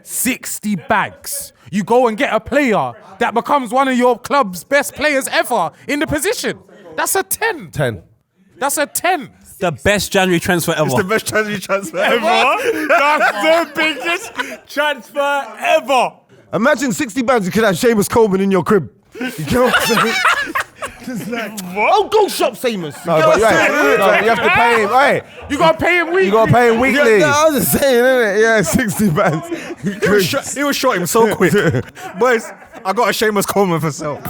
60 bags. You go and get a player that becomes one of your club's best players ever in the position. That's a 10. 10. That's a 10. The best January transfer ever. It's the best January transfer ever. That's the biggest transfer ever. Imagine 60 bands, you could have Seamus Coleman in your crib. You know what I'm saying? Just like, oh, go shop Seamus. No, but you have to pay him. Right. You got to pay him weekly. You got to pay him weekly. Yeah, I was just saying, innit? Yeah, 60 bands. He was shot him so quick. Boys, I got a Seamus Coleman for sale.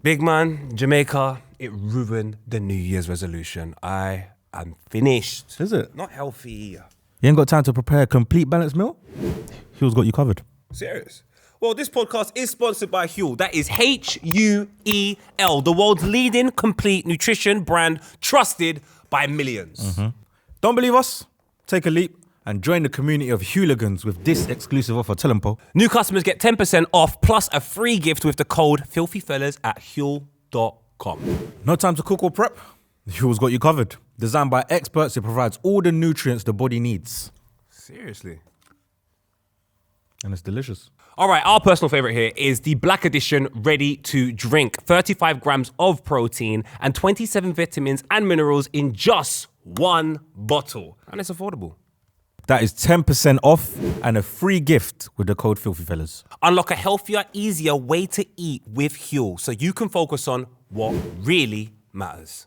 Big man, Jamaica, it ruined the New Year's resolution. I am finished. Is it? Not healthy. You ain't got time to prepare a complete balanced meal? Huel's got you covered. Serious? Well, this podcast is sponsored by Huel. That is Huel, the world's leading complete nutrition brand, trusted by millions. Don't believe us? Take a leap and join the community of Hooligans with this exclusive offer. Tell them, Paul. New customers get 10% off plus a free gift with the code FILTHYFELLAS at Huel.com. No time to cook or prep? Huel's got you covered. Designed by experts, it provides all the nutrients the body needs. Seriously? And it's delicious. All right, our personal favorite here is the Black Edition Ready to Drink. 35 grams of protein and 27 vitamins and minerals in just one bottle. And it's affordable. That is 10% off and a free gift with the code FILTHYFELLAS. Unlock a healthier, easier way to eat with Huel so you can focus on what really matters.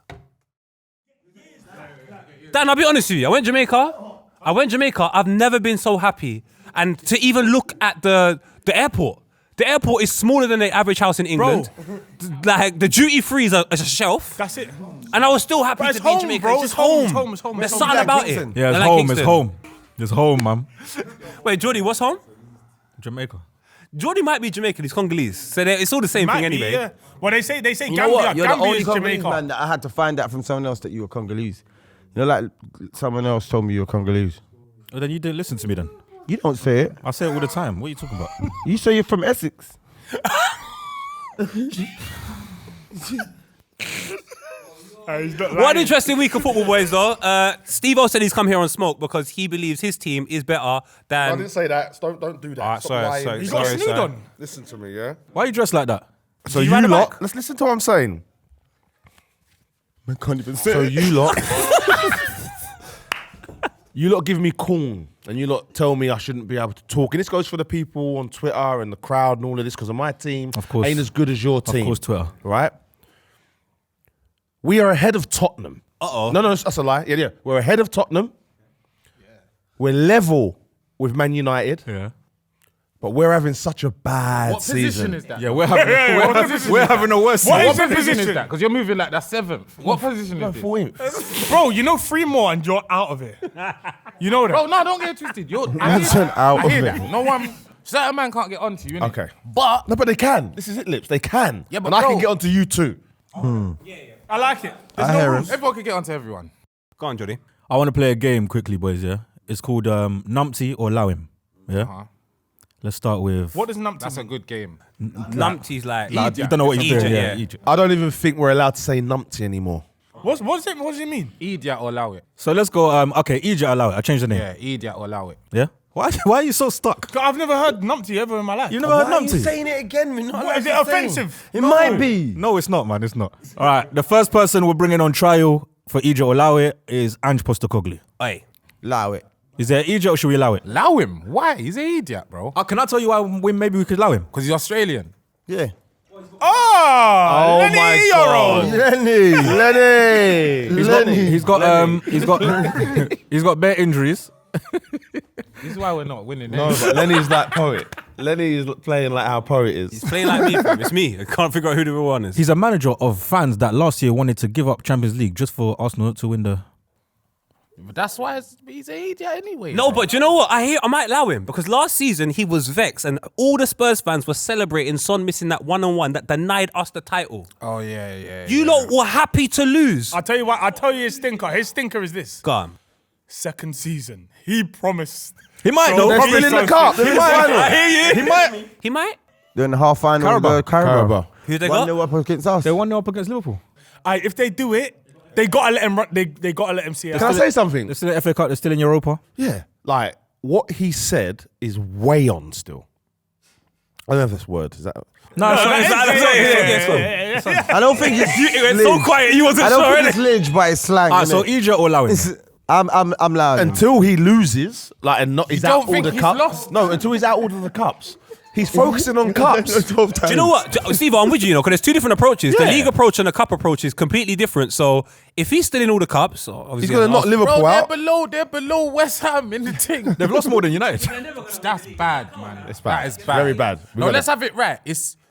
Dan, I'll be honest with you. I went Jamaica. I've never been so happy. And to even look at the airport. The airport is smaller than the average house in England. Like, the duty free is a shelf. That's it. And I was still happy to be in Jamaica. Bro. It's home. It's home. There's something about it. Yeah, it's I like home, Kingston. it's home. It's home, man. Wait, Jordy, what's home? Jamaica. Jordy might be Jamaican, he's Congolese. So it's all the same thing anyway. Yeah. Well, they say You know Gambia. what? You're the Gambia only is Congolese Jamaica. man that I had to find out from someone else that you were Congolese. You know, like someone else told me you were Congolese. Well, then you didn't listen to me then. You don't say it. I say it all the time. What are you talking about? You say you're from Essex. What an interesting week of football, boys, though. STEVO said he's come here on smoke because he believes his team is better than... I didn't say that. Don't do that. Alright, Stop lying. You got a snood on. Listen to me, yeah? Why are you dressed like that? So you ride a lot, bike? let's listen to what I'm saying. I can't even say So it. you lot give me corn and you lot tell me I shouldn't be able to talk. And this goes for the people on Twitter and the crowd and all of this because of my team. Of course. Ain't as good as your team. Of course, Twitter. Right? We are ahead of Tottenham. Uh-oh. No, that's a lie. Yeah. We're ahead of Tottenham. Yeah. We're level with Man United. Yeah. But we're having such a bad What season. position is that? Yeah, we're having a worse What season. position is that? Because you're moving like that 7th. What position is this? 14th. Bro, you know 3 more and you're out of it. You know that? Bro, no, don't get it twisted. I'm out of I hear it. that. No one... Certain man can't get onto you, innit? Okay. But they can. This is it, Lips. They can. Yeah, but and I bro- can get onto you too. I like it. There's I no hear rules. him. Everyone can get onto everyone. Go on, Jordy. I want to play a game quickly, boys, yeah? It's called Numpty or Allow Him, yeah? Let's start with... What does numpty? That's a good game. Numpty's like... Like, you don't know what you're Egypt, doing, yeah. Egypt. I don't even think we're allowed to say numpty anymore. What does it mean? Idiot or allow it. So let's go, okay, Egypt, allow it. I changed the name. Yeah, idiot or allow it. Yeah? Why are you so stuck? I've never heard numpty ever in my life. You never heard Why are you Numpty? saying it again? We're not What, is it allowed to say offensive? It might be. No, it's not, man. It's not. All right, the first person we're bringing on trial for Egypt or allow it is Ange Postecoglou. Hey. Allow it. Is there Egypt or should we allow it? Allow him? Why? He's an idiot, bro. Can I tell you why maybe we could allow him? Because he's Australian. Yeah. Oh, Lenny my Euro. Lenny. He's got bare injuries. This is why we're not winning. No, but Lenny's like poet. Lenny is playing like how poet is. He's playing like me, fam. It's me. I can't figure out who the real one is. He's a manager of fans that last year wanted to give up Champions League just for Arsenal to win the... But that's why he's an idiot anyway. No, bro. but you know what? I might allow him because last season he was vexed and all the Spurs fans were celebrating Son missing that one-on-one that denied us the title. Oh, yeah. You lot were happy to lose. I'll tell you what. I'll tell you his stinker. His stinker is this. Go on. Second season. He promised. He might, So though. They're still in the cup. They're in the final. I hear you. He might. They're in the half final of the Carabao. Who they got? 1-0 up against us. They 1-0 up against Liverpool. If they do it, They gotta let him run. They gotta let him see it. Can I say something? They're still in the FA Cup. They're still in Europa. Yeah. Like, what he said is way on still. I don't know if that's word. Is that... No, I don't think it's. It went so quiet. You wasn't I don't sure. think it's Lidge, but it's slang. Alright, so innit? Egypt or Lowing? I'm loud. Until he loses, like, and not, he's don't out all think the he's cups. lost? No, until he's out all of the cups. He's focusing on cups. Do you know what, Steve? I'm with you, because there's two different approaches. The Yeah. league approach and the cup approach is completely different. So if he's still in all the cups, obviously He's going to knock Liverpool Bro, out. they're below West Ham in the thing. They've lost more than United. That's bad, man. It's bad. That is bad. Very bad. We No, gotta- let's have it right.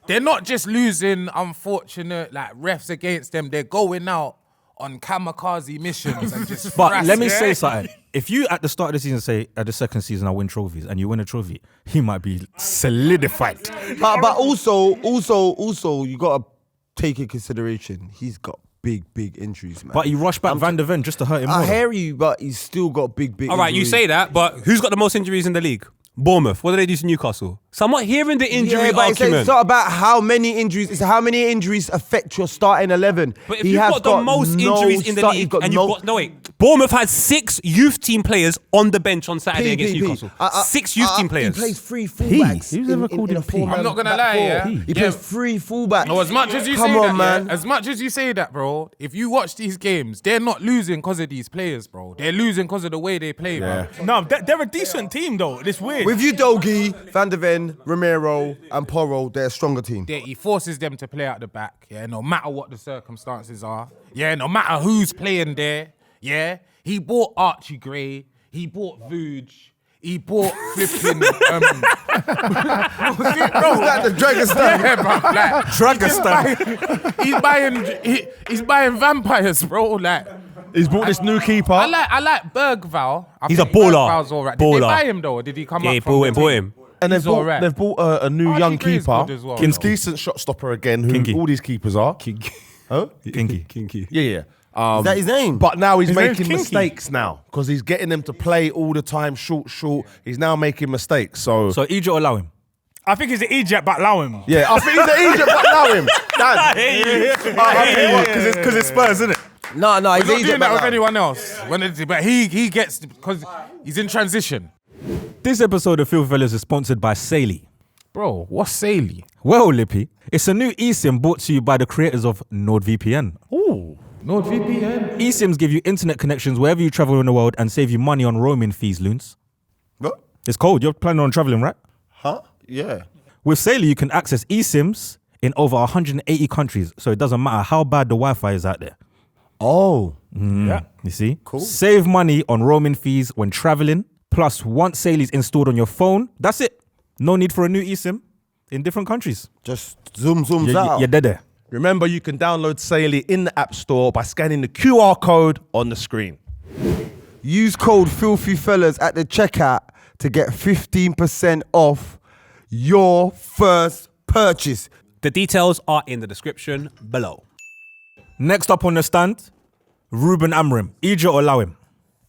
They're not just losing unfortunate like refs against them. They're going out on kamikaze missions and just. But let me thrashing. say something. If you at the start of the season say at the second season I win trophies and you win a trophy, he might be solidified. But also, you gotta take in consideration he's got big injuries, man. But he rushed back Van der Ven just to hurt him more. I hear you, but he's still got big. All right, you injuries. say that, but who's got the most injuries in the league? Bournemouth. What do they do to Newcastle? So I'm not hearing the injury Yeah, but argument. it's not about how many injuries. It's how many injuries affect your starting 11. But if you've got the most injuries in the league, and you've got Bournemouth had 6 youth team players on the bench on Saturday against Newcastle. 6 youth team players. He plays 3 fullbacks. Who's ever called him P? I'm not gonna lie, yeah. He plays 3 fullbacks. No, as much as you Come say on, that, man. yeah, as much as you say that, bro, if you watch these games, they're not losing because of these players, bro. They're losing because of the way they play, bro. No, they're a decent team though. It's weird. With you, Dogie, Van der Ven, Romero, and Porro, they're a stronger team. He forces them to play out the back, yeah, no matter what the circumstances are. Yeah, no matter who's playing there, yeah. He bought Archie Gray, he bought Vuj, he bought flipping what's it, bro? Like the Dragonstone. Yeah, bro, like he's buying vampires, bro. Like He's bought this new keeper. I like Bergval. He's a think baller. Bergval's all right. Did Baller. they buy him though, or did he come Yeah, up he from bought the him, team? bought him. And they've He's all bought, right. they've bought a new Archie young Gray's keeper. good as well, He's though. decent shot stopper again, who Kinky. all these keepers are. Huh? Kinky. Yeah. Is that his name? But now he's His name's making Kinky. mistakes now because he's getting them to play all the time, short. He's now making mistakes. So So Egypt or Lowing? I think he's an Egypt, but allow him. yeah, I think he's an Egypt, but allow him. Because it's Spurs, isn't it? No, he's He's not Egypt. doing that with but anyone else. But he gets because he's in transition. This episode of Filthy Fellas is sponsored by Saily. Bro, what's Saley? Well, Lippy, it's a new eSIM brought to you by the creators of NordVPN. NordVPN. eSIMs give you internet connections wherever you travel in the world and save you money on roaming fees, Loons. What? It's cold. You're planning on traveling, right? Huh? Yeah. With Saily, you can access eSIMs in over 180 countries, so it doesn't matter how bad the Wi-Fi is out there. Oh. Yeah. You see? Cool. Save money on roaming fees when traveling. Plus, once Saily's installed on your phone, that's it. No need for a new eSIM in different countries. Just zooms out. You're dead there. Remember, you can download Saily in the App Store by scanning the QR code on the screen. Use code Filthy Fellas at the checkout to get 15% off your first purchase. The details are in the description below. Next up on the stand, Ruben Amorim. Egypt or Lowing?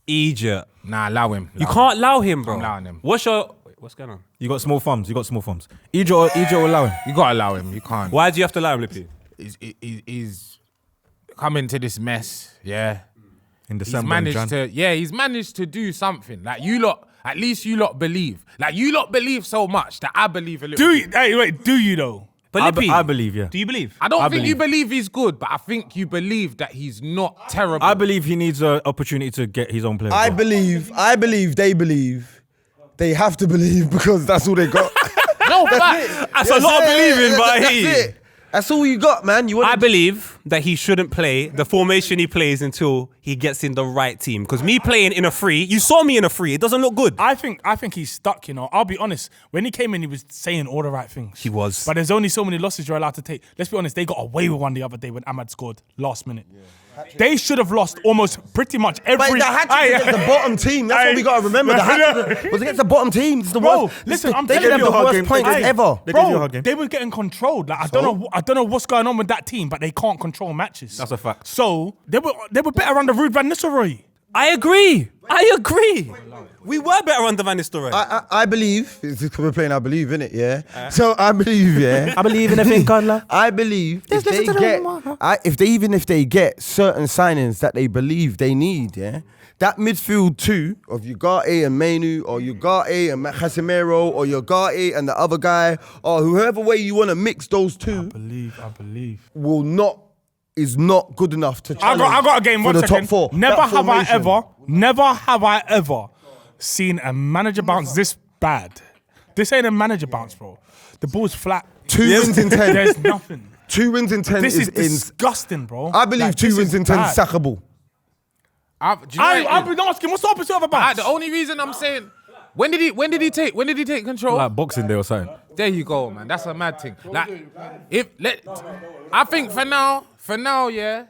Egypt. Nah, allow him. You can't allow him, bro. I'm allowing him. What's going on? You got small thumbs. Egypt or Lowing? You gotta allow him. You can't. Why do you have to allow him, Lippy? He's come into this mess. Yeah. In He's December and Jan. he's managed to do something. Like you lot, at least you lot believe. Like you lot believe so much that I believe a little. Do you though? But Lippy, I believe, yeah. Do you believe? I don't think you believe he's good, but I think you believe that he's not terrible. I believe he needs an opportunity to get his own player. I believe, they believe. They have to believe because that's all they got. No, but That's a lot of believing, but I hear you. That's it. That's all you got, man. I believe that he shouldn't play the formation he plays until he gets in the right team. Because me playing in a free, you saw me in a free, it doesn't look good. I think he's stuck, you know. I'll be honest. When he came in, he was saying all the right things. He was. But there's only so many losses you're allowed to take. Let's be honest, they got away with one the other day when Ahmad scored last minute. They should have lost almost pretty much every... But the hat-trick was against the bottom team. That's what we got to remember. The hat-trick was against the bottom team. It's the Bro, worst. listen, I'm they telling could have you, the worst points ever. They gave you a hard Bro, game. they were getting controlled. Like I don't know what's going on with that team, but they can't control matches. That's a fact. So they were better under Ruud van Nistelrooy. I agree. We were better under Van Nistelrooy. I believe, it's because we're playing I believe, innit, yeah? So I believe, yeah. I believe in a thing called love. I believe if they get certain signings that they believe they need, yeah, that midfield two of Ugarte and Mainu, or Ugarte and Casemiro, or Ugarte and the other guy, or whoever way you want to mix those two, I believe. is not good enough to challenge I got a game. for 1 the second. top four. Never That have I ever seen a manager bounce this bad. This ain't a manager bounce, bro. The ball's flat. 2 wins in 10. There's nothing. 2 wins in 10 This is in. disgusting, bro. I believe 2 wins in 10 is sackable. Do you know I've been asking, what's the opposite of a bounce? the only reason I'm saying, when did he take control? Like Boxing Day or something. There you go, man. That's a mad thing. Like, I think for now, yeah.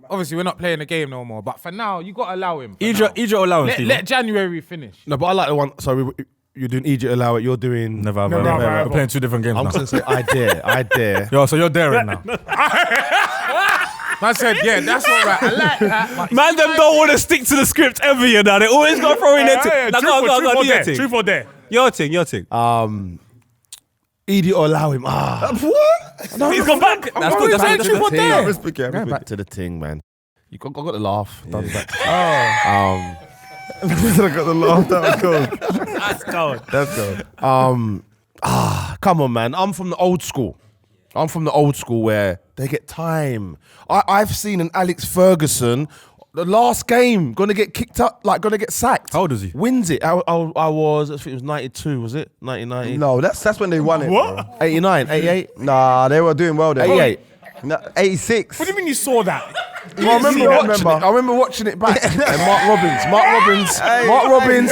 Obviously, we're not playing the game no more. But for now, you gotta allow him. Egypt allow him. Let January finish. No, but I like the one. Sorry, you're doing Egypt allow it. You're doing. Never. Never. We're playing 2 different games I'm now. gonna say I dare. Yo, so you're daring now. I said, yeah, that's all right. I like that. Man, them don't want to stick to the script ever, you know. They always got throw in their thing. Like, go, do your thing. Truth or dare. Your thing. Edie or allow him. What? No, He's gone back. That's good. saying That's truth or dare. Going back to the thing, man. I got the laugh. Done back. I got the laugh. That was cold. That's good. That's cold. Come on, man. I'm from the old school. Where they get time. I've seen an Alex Ferguson, the last game, gonna get kicked up, like gonna get sacked. How old is he? Wins it. I think it was 92, was it? 1990? No, that's when they won it. What? Bro. 89, 88? Nah, they were doing well there. 88. No, 86. What do you mean you saw that? I remember watching it back. And Mark Robbins.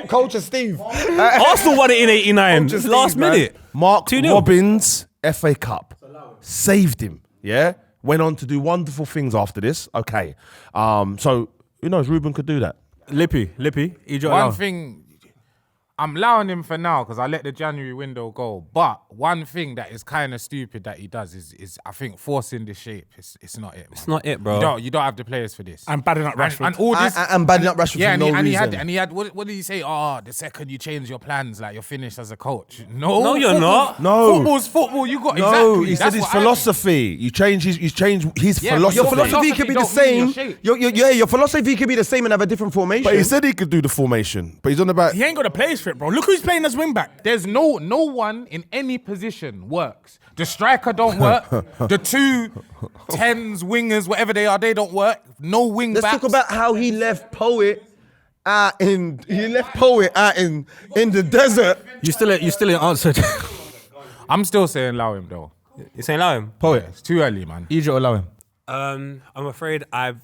Coach Steve. Arsenal won it in 89. Steve, Last man. minute. Mark 2-0. Robbins, FA Cup. Saved him, yeah? Went on to do wonderful things after this. Okay. So, who knows, Ruben could do that. Lippy, Egypt One allow. thing, I'm allowing him for now because I let the January window go. But one thing that is kind of stupid that he does is I think forcing the shape. It's not it, man. It's not it, bro. You don't have the players for this. I'm badding up Rashford. And all this. I'm badding up Rashford Yeah, for no reason. he had. What did he say? Oh, the second you change your plans, like you're finished as a coach. No, you're not. No. Football's football. You got No, exactly. he said That's his what I philosophy. You change his Yeah, philosophy. but Your philosophy could be the don't mean your same. shape. Your philosophy could be the same and have a different formation. But he said he could do the formation. But he's on about. He ain't got the players for it, bro. Look who's playing as wing back. There's no one in any position works. The striker don't work. The 2 10s, wingers, whatever they are, they don't work. No wing Let's backs. talk about how he left Poet out in the desert. You still ain't answered. I'm still saying allow him though. You saying allow him? Poet. It's too early, man. Egypt allow him. I'm afraid I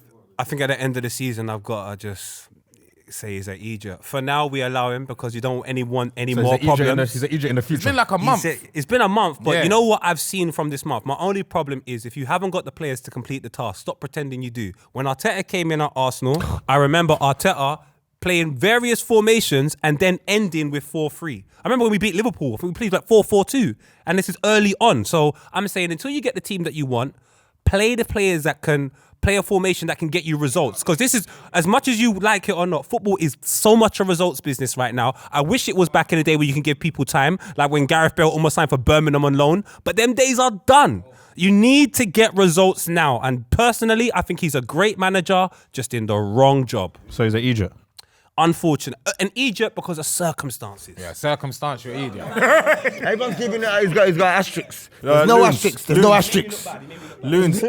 think at the end of the season I've got to just say he's at Egypt. For now, we allow him because you don't want any more problems. He's at Egypt in the future. It's been like a month. It's been a month, but Yeah. you know what I've seen from this month? My only problem is if you haven't got the players to complete the task, stop pretending you do. When Arteta came in at Arsenal, I remember Arteta playing various formations and then ending with 4-3. I remember when we beat Liverpool, I think we played like 4-4-2, and this is early on. So I'm saying until you get the team that you want, play the players that can play a formation that can get you results. Because this is, as much as you like it or not, football is so much a results business right now. I wish it was back in the day where you can give people time, like when Gareth Bale almost signed for Birmingham on loan. But them days are done. You need to get results now. And personally, I think he's a great manager, just in the wrong job. So he's at Egypt. Unfortunate. And Egypt because of circumstances. Yeah, circumstantial idiot. Everyone's giving it. He's got asterisks. There's no asterisks. There's no asterisks. Loons.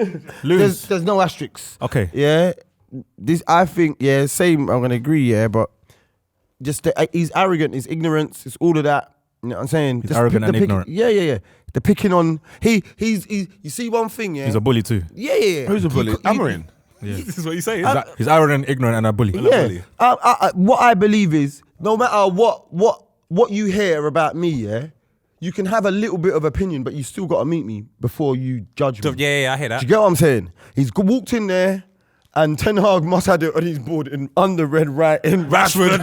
There's no asterisks. Okay. Yeah. This I think. Yeah. Same. I'm gonna agree. Yeah. But just he's arrogant. His ignorance. It's all of that. You know what I'm saying? He's arrogant and ignorant. Yeah. The picking on. He's. You see one thing. Yeah. He's a bully too. Yeah. Who's a bully? Amarin. This is what you say. He's arrogant, ignorant, and a bully. Yeah. What I believe is, no matter what you hear about me, yeah, you can have a little bit of opinion, but you still got to meet me before you judge me. Yeah, I hear that. Do you get what I'm saying? He's walked in there, and Ten Hag must have it on his board in under red right in Rashford. You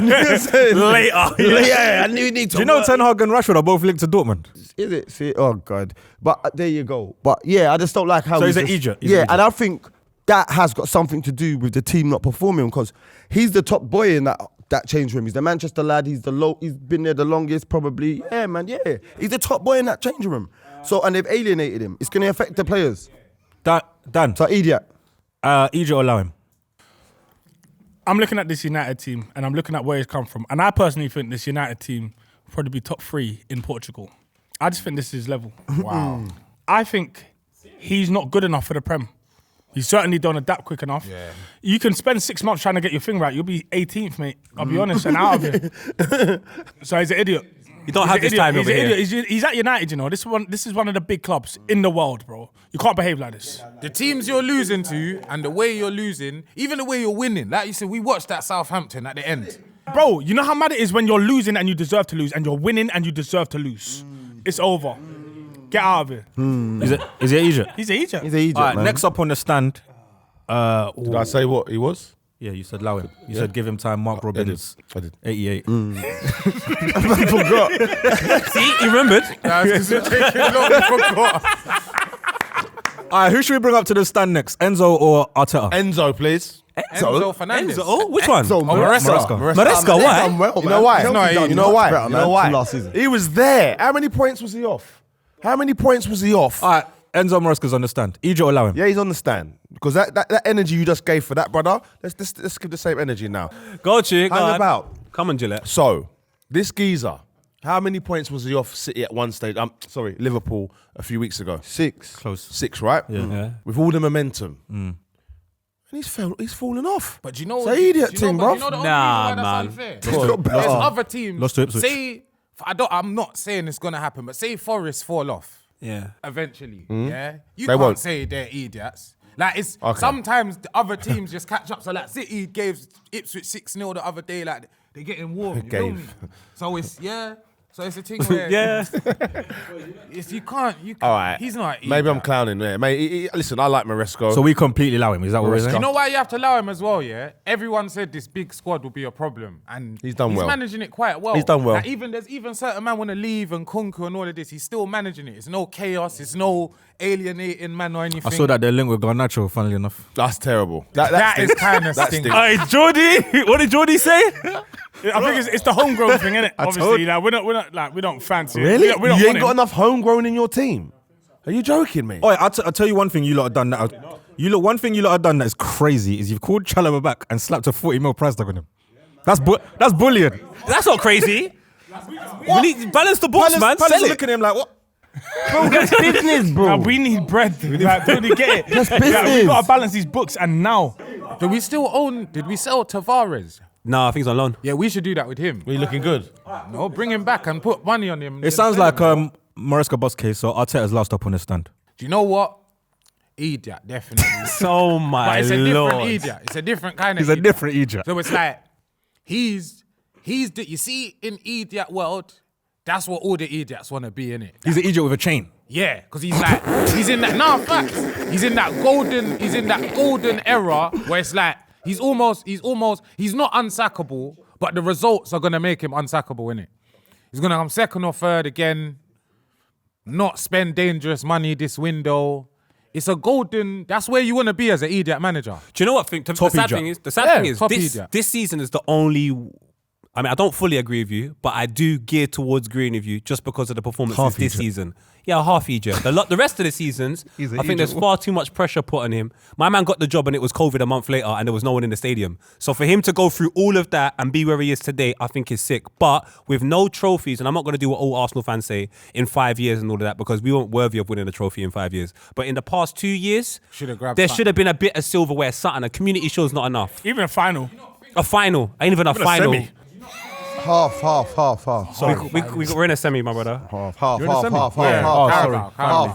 know what I'm saying? Later. Yeah, I knew you need to. Do you know work. Ten Hag and Rashford are both linked to Dortmund? Is it? See, oh God. But there you go. But yeah, I just don't like how. So he's just, at Egypt. He's Yeah, at Egypt. and I think that has got something to do with the team not performing because he's the top boy in that change room. He's the Manchester lad. He's been there the longest, probably. Yeah, man. Yeah, he's the top boy in that change room. So and they've alienated him. It's gonna affect the players. Dan. So idiot. Egypt allow him. I'm looking at this United team and I'm looking at where he's come from. And I personally think this United team will probably be top 3 in Portugal. I just think this is his level. Wow. I think he's not good enough for the Prem. He certainly don't adapt quick enough. Yeah. You can spend 6 months trying to get your thing right. You'll be 18th, mate. I'll be honest, and out of it. So he's an idiot. You don't have this time over here. He's at United, you know. This is one of the big clubs in the world, bro. You can't behave like this. The teams you're losing to and the way you're losing, even the way you're winning. Like you said, we watched that Southampton at the end. Bro, you know how mad it is when you're losing and you deserve to lose and you're winning and you deserve to lose. It's over. Get out of here. Is he Egypt? He's an Egypt. He's an Egypt, All right, man. next up on the stand. Did I say what he was? Yeah, you said allow him. You said give him time. Mark Robbins. I did. 88. I forgot. See, he remembered. All right, who should we bring up to the stand next? Enzo or Arteta? Enzo, please. Enzo Fernandes. Oh, which one? Maresca, why? You know why? You know why? Last season. He was there. How many points was he off? All right, Enzo Maresca's on the stand. Egypt allow him. Yeah, he's on the stand. Because that energy you just gave for that, brother, let's give the same energy now. Go, Chick. Hang about. Come on, Gillette. So, this geezer, how many points was he off City at one stage? Liverpool a few weeks ago. 6. Close. 6, right? Yeah. With all the momentum. And he's fallen off. But you know it's an idiot thing, bro. You know the only Nah, reason why man. that's unfair? There's other teams. Lost to Ipswich. Say, I'm not saying it's gonna happen, but say Forest fall off. Yeah. Eventually, yeah. You They can't won't. say they're idiots. Like it's Okay. sometimes the other teams just catch up. So like City gave Ipswich 6-0 the other day. Like they're getting warm. You feel me? So it's So it's a thing where you can't. All right. He's not. Maybe I'm clowning there. Listen, I like Maresco. So we completely allow him. Is that what we're saying? You know why you have to allow him as well, yeah? Everyone said this big squad will be a problem. And He's done well. He's managing it quite well. He's done well. Like there's even certain man want to leave and Kunku and all of this. He's still managing it. It's no chaos. It's no alienating man or anything. I saw that they're linked with Garnacho, funnily enough. That's terrible. That is kind of stinky. Hey, Jordy. What did Jordy say? I think it's the homegrown thing, innit? Obviously, like, we don't fancy it. Really? We don't You want ain't got him. enough homegrown in your team? Are you joking me? Oh, I'll tell you one thing you lot have done that. One thing you lot have done that is crazy is you've called Chalobah back and slapped a 40 mil price tag on him. That's bullying. That's not crazy. We need to balance the books, man. Palace Sell it. looking at him like, what? Bro, that's business, bro. We need bread. Like, do you get it? That's Like, business. we gotta balance these books, and now Did we sell Tavares? No, I think he's on loan. Yeah, we should do that with him. Are you looking good? No, bring him back and put money on him. It sounds like Maresca boss case, so Arteta's last up on the stand. Do you know what? Idiot, definitely. Oh my But it's a different lord. idiot. It's a different kind of He's a idiot. different Egypt. So it's like, you see, in idiot world, that's what all the idiots want to be, innit? He's an Egypt with a chain. Yeah, because he's in that, facts. He's in that golden era where it's like, he's not unsackable, but the results are going to make him unsackable, innit? He's going to come second or third again, not spend dangerous money this window. It's a that's where you want to be as an idiot manager. Do you know what? The sad thing is, top this idiot. this season is the only. I mean, I don't fully agree with you, but I do gear towards agreeing with you just because of the performances Half this Egypt. season. Yeah, half Egypt. The rest of the seasons, He's an I think there's Egypt. far too much pressure put on him. My man got the job and it was COVID a month later and there was no one in the stadium. So for him to go through all of that and be where he is today, I think is sick. But with no trophies, and I'm not going to do what all Arsenal fans say in 5 years and all of that because we weren't worthy of winning a trophy in 5 years. But in the past 2 years, there should have been a bit of silverware, something. A community show's not enough. even a final. A final. Ain't even a final. semi. Half. We're in a semi, my brother. Half.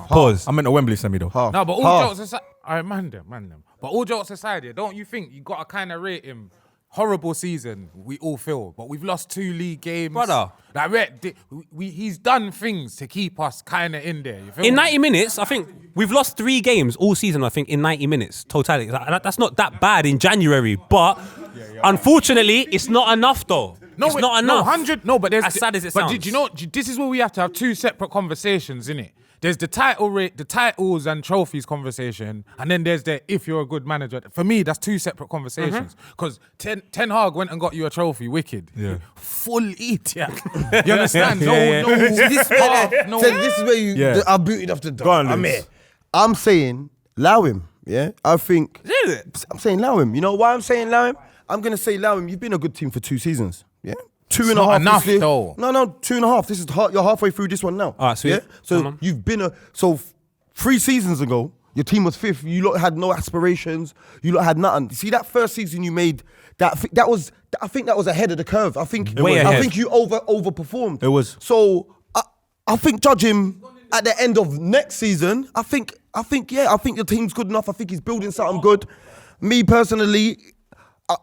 Pause. I meant a Wembley semi though. No, but all jokes aside, man them. But all jokes aside, yeah, don't you think you got to kind of rate him? Horrible season, we all feel, but we've lost 2 league games, Brother. Like he's done things to keep us kind of in there. You feel In me? 90 minutes, I think we've lost 3 games all season, I think, in 90 minutes, totality. That's not that bad in January, but unfortunately, it's not enough, though. It's not enough. 100. No, but there's As sad as it But sounds. do you know? This is where we have to have 2 separate conversations, innit? There's the titles and trophies conversation, and then there's the if you're a good manager. For me, that's two separate conversations. Because Ten Hag went and got you a trophy, wicked. Yeah. Full idiot. You understand? No. See, this is where you. Yeah. I booted off the door. Go on, I'm Lewis. here. I'm saying allow him. Yeah, I think. I'm saying allow him. You know why I'm saying allow him? I'm gonna say allow him. You've been a good team for 2 seasons. Yeah. 2.5 not enough, this year. though. No, 2.5. This is you're halfway through this one now. All right, sweet. Yeah. So Come on. you've been 3 seasons ago. Your team was 5th. You lot had no aspirations. You lot had nothing. See that first season you made. I think that was ahead of the curve. I think Way ahead. you overperformed. It was. So I think judge him at the end of next season. I think your team's good enough. I think he's building something good. Me personally,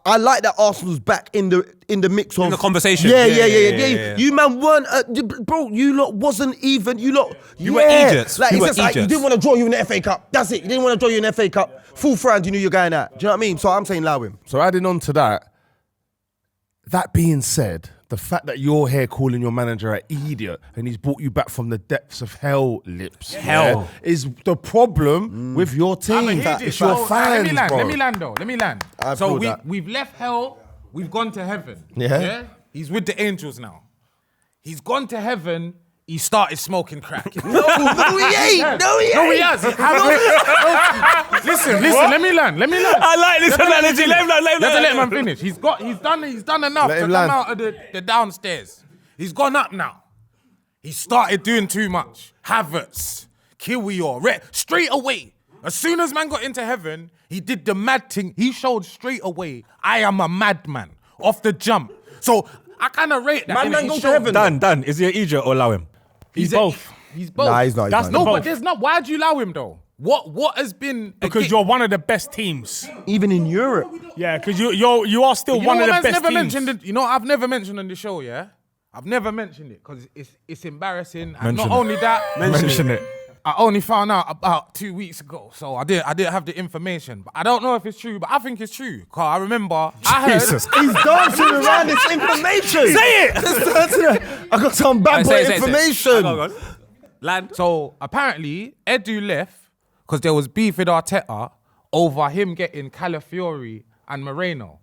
I like that Arsenal's back in the mix of In the conversation. Yeah. You man weren't, bro. You lot wasn't even. You lot. You were idiots. Like You it's were just like you idiots. didn't want to draw you in the FA Cup. That's it. You didn't want to draw you in the FA Cup. Full round, you knew you're going out. Do you know what I mean? So I'm saying allow him. So adding on to that, that being said, the fact that you're here calling your manager an idiot and he's brought you back from the depths of hell, Lips, Hell. is the problem with your team. It's your fans, bro. Let me land. I So feel that. we've left hell, we've gone to heaven. Yeah. He's with the angels now. He's gone to heaven. He started smoking crack. No, he ain't. No, he has. Listen. Let me land. I like this analogy. Let him Let him finish. He's done enough Let to him come land. out of the downstairs. He's gone up now. He started doing too much. Havertz, Kiwior, straight away. As soon as man got into heaven, he did the mad thing. He showed straight away, I am a madman off the jump. So I kind of rate that. Madman innit? go He to showed- heaven. Dan, is he an idiot or allow him? He's both. He's both. Nah, he's not. That's No, both. but there's not. Why'd you allow him though? What has been Because you're one of the best teams. Even in Europe. Yeah, because you are still one of the best teams. I've never mentioned on the show, yeah? I've never mentioned it because it's embarrassing. And Mention not it. only that, Mention it. I only found out about 2 weeks ago, so I didn't have the information. But I don't know if it's true, but I think it's true. Cause I remember I heard Jesus. He's dancing around this information. Say it. I got some bad boy Say it. information. Go on. Land. So apparently Edu left because there was beef with Arteta over him getting Calafiori and Moreno.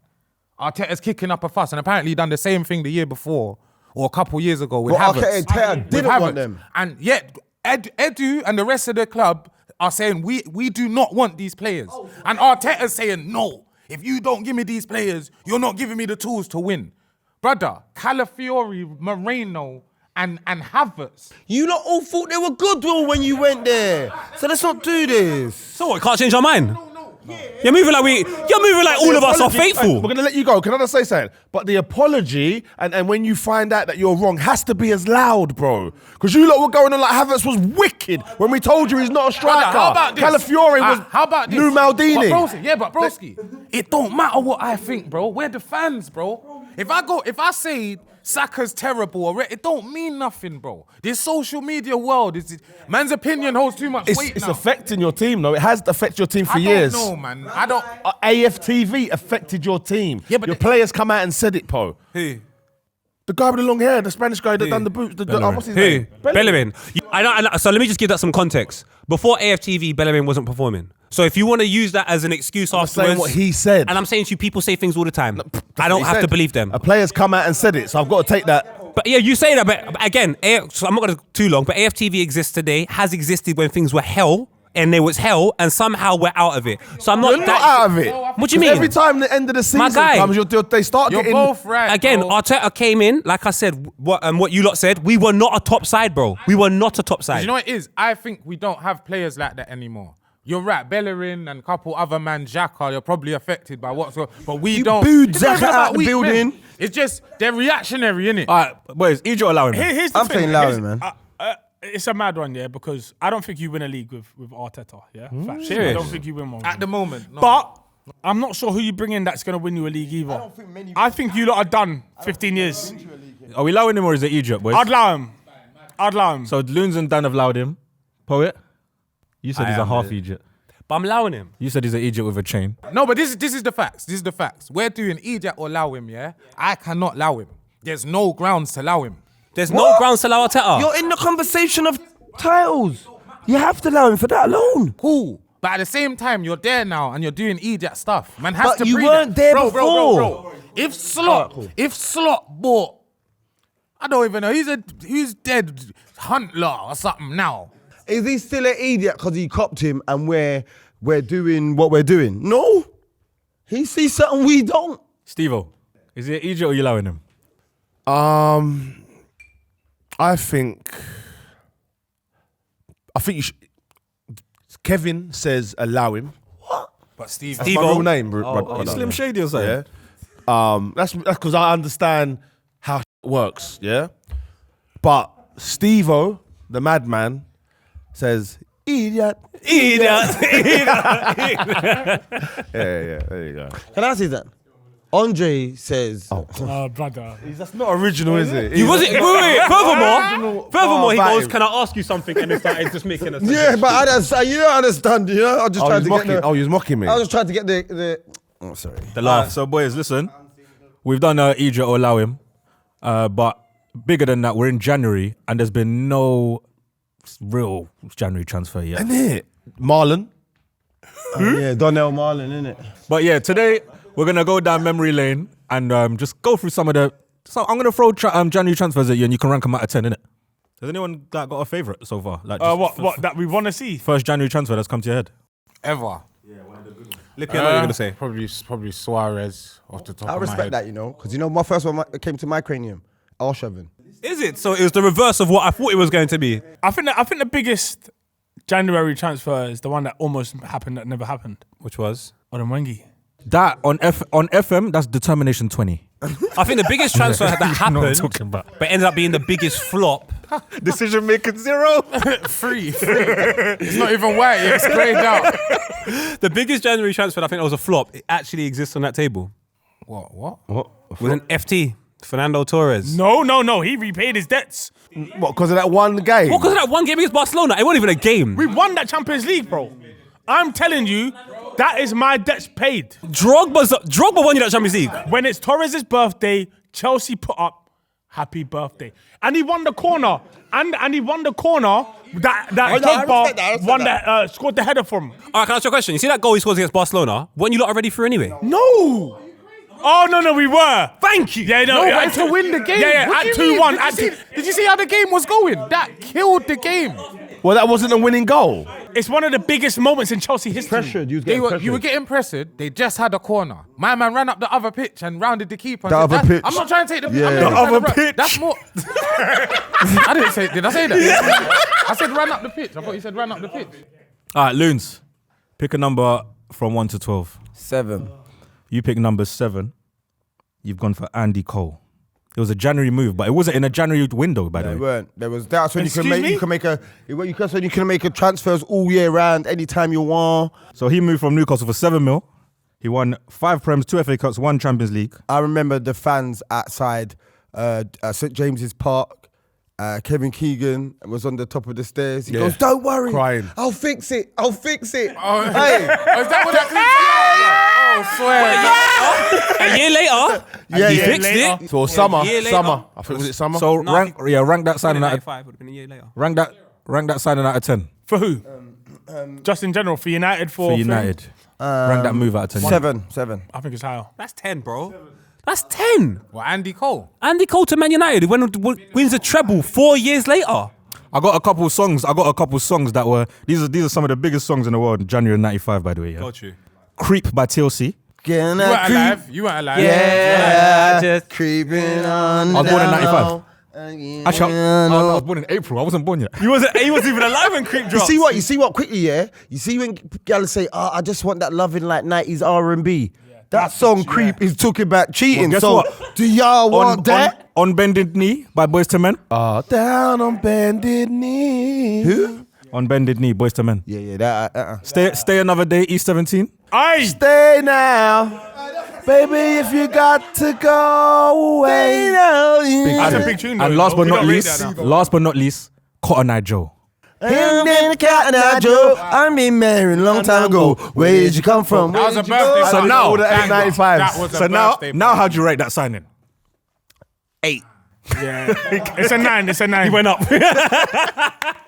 Arteta's kicking up a fuss, and apparently he done the same thing the year before or a couple years ago with But Havertz. Arteta With didn't want them. And yet Edu and the rest of the club are saying we do not want these players. And Arteta's saying no. If you don't give me these players, you're not giving me the tools to win. Brother, Calafiori, Moreno, and Havertz. You lot all thought they were good when you went there. So let's not do this. So what? Can't change our mind. You're moving like all of us are faithful. We're gonna let you go. Can I just say something? But the apology and when you find out that you're wrong has to be as loud, bro. Because you lot were going on like Havertz was wicked when we told you he's not a striker. Brother, how about this? Calafiori was How about this? new Maldini. But broski, it don't matter what I think, bro. We're the fans, bro. If I say Saka's terrible, it don't mean nothing, bro. This social media world man's opinion holds too much weight It's now. affecting your team, though. It has affected your team for I years. don't know, man. I don't. AFTV affected your team. Yeah, but your players come out and said it, Po. Who? The guy with the long hair, the Spanish guy that done the boots. What's his Who? name? Bellerin. So let me just give that some context. Before AFTV, Bellerin wasn't performing. So if you want to use that as an excuse I'm afterwards, saying what he said. and I'm saying to you, people say things all the time. That's I what don't he have said. to believe them. A player's come out and said it, so I've got to take that. But yeah, you say that, but again, so I'm not going to too long, but AFTV exists today, has existed when things were hell, and there was hell, and somehow we're out of it. So I'm not You're not out of it. What do you 'Cause mean? Every time the end of the season guy. comes, they start You're getting... both right. Again, bro. Arteta came in, like I said, what you lot said, we were not a top side, bro. We were not a top side. You know what it is? I think we don't have players like that anymore. You're right, Bellerin and a couple other man, Xhaka, you're probably affected by what's going on. But we You don't. booed It's not Xhaka about out the weak building. men. It's just, they're reactionary, innit? All right, boys, Egypt allow him. Here's the I'm thing. saying allow him, man. It's a mad one, yeah, because I don't think you win a league with Arteta, yeah? Facts. I Serious? don't think you win one. with At him. the moment. No. But I'm not sure who you bring in that's going to win you a league either. I think you lot are done 15 years. Are we allowing him or is it Egypt, boys? I'd allow him. So Loons and Dan have allowed him. Poet, you said I he's a am, half yeah. Egypt. But I'm allowing him. You said he's an Egypt with a chain. No, but this is the facts. This is the facts. We're doing Egypt or allow him, yeah? I cannot allow him. There's no grounds to allow him. There's no grounds to allow Arteta. You're in the conversation of titles. You have to allow him for that alone. Cool. But at the same time, you're there now and you're doing idiot stuff. Man has But to you breathe weren't it. there Bro. before. If Slot bought, I don't even know, who's dead Huntler or something now. Is he still an idiot because he copped him and we're doing what we're doing? No. He sees something we don't. Steve-O, is he an idiot or you allowing him? I think you should. Kevin says allow him. But Steve, That's my real name, You brother. Slim Shady or something? Yeah. That's because I understand how it works. Yeah. But Steve-O, the madman, says idiot. Idiot. Yeah. There you go. Can I say that? Andre says, Brother. That's not original, is it? He wasn't. Wait. Furthermore, he Oh, goes, "Can I ask you something?" And it started just making a. yeah, but I don't, you don't understand, you know? I just tried to get the... he was mocking me. I was trying to get the... Oh, sorry. The laugh. So, boys, listen. We've done idiot or allow him. But bigger than that, we're in January and there's been no real January transfer yet. Isn't it? Marlon. Yeah, Donnell Marlon, innit? But yeah, today we're going to go down memory lane and just go through some of the... So I'm going to throw January transfers at you and you can rank them out of 10, innit? Has anyone got a favourite so far? Like What that we want to see? first January transfer that's come to your head? ever. Lippy, I know what you're gonna say. Probably Suarez off the top I of my respect head. that, you know, because you know my first one came to my cranium, Arshavin. Is it? So it was the reverse of what I thought it was going to be. I think the biggest January transfer is the one that almost happened that never happened. Which was? Odemwingie. That on FM, that's Determination 20. I think the biggest transfer that know what I'm happened, talking about. but ended up being the biggest flop. Decision making 0. Free. It's not even white, it's grayed out. The biggest January transfer I think that was a flop. It actually exists on that table. What? Was an FT, Fernando Torres. No. He repaid his debts. What, because of that one game? What? Because of that one game against Barcelona? It wasn't even a game. We won that Champions League, bro. I'm telling you, that is my debts paid. Drogba won you that Champions League. When it's Torres' birthday, Chelsea put up happy birthday. And he won the corner. And he won the corner that Pogba won that, scored the header from. All right, can I ask you a question? You see that goal he scores against Barcelona? Weren't you lot already through anyway? No. Oh, no, we were. Thank you. Yeah, No, but to win the game. Yeah, What at do you 2-1. mean? Did you see how the game was going? That killed the game. Well, that wasn't a winning goal. It's one of the biggest moments in Chelsea history. Pressured, you was You getting were pressured. getting pressured. They just had a corner. My man ran up the other pitch and rounded the keeper. The other pitch. I'm not trying to take the Yeah. I'm The not trying to other run. pitch. That's more. I didn't say. Did I say that? I said ran up the pitch. I thought you said ran up the pitch. All right, Loons, pick a number from 1 to 12. 7. You pick number 7. You've gone for Andy Cole. It was a January move, but it wasn't in a January window, by the They way. weren't. There was that's when Excuse you me? can make transfers all year round, anytime you want. So he moved from Newcastle for 7 mil. He won 5 Prems, 2 FA Cups, 1 Champions League. I remember the fans outside St James's Park. Kevin Keegan was on the top of the stairs. He goes, "Don't worry, Crying. I'll fix it. Hey, Is that what that A year later, he fixed it. So summer. A year later. Summer. I think was it summer? So rank that signing out of 95 would have been a year later. rank that signing out of 10 For who? Just in general, for United, for United. Rank that move out of 10. 7. I think it's higher. That's 10, bro. That's 10. Well, Andy Cole. Andy Cole to Man United wins a treble 4 years later. I got a couple songs that were these are some of the biggest songs in the world. January '95, by the way. Yeah. Got you. Creep by TLC. You weren't alive. You weren't alive. Yeah, just creeping on. I was born in 95. Again. Actually, I was born in April. I wasn't born yet. He wasn't even alive when Creep You dropped. see what quickly, yeah? You see when girls say, I just want that loving like 90s R&B. That song, Creep, is talking about cheating. Well, guess so, what? do y'all want that? On Bended Knee by Boyz II Men. Down on bended knee. Who? On Bended Knee, Boyz II Men. Yeah, that. Stay Another Day, East 17. Aye. Stay now. Baby, if you got to go away. That's a big tune, though. And last but We not don't rate least, that now. Cotton Eye Joe. Him and the cat and I Joe. I been married a long time ago. Where did you come from? That was a birthday. So party. now- All the Thank God. 95s. That was a So birthday now party. how'd you rate that signing? 8. Yeah, it's a 9. It's a 9. He went up.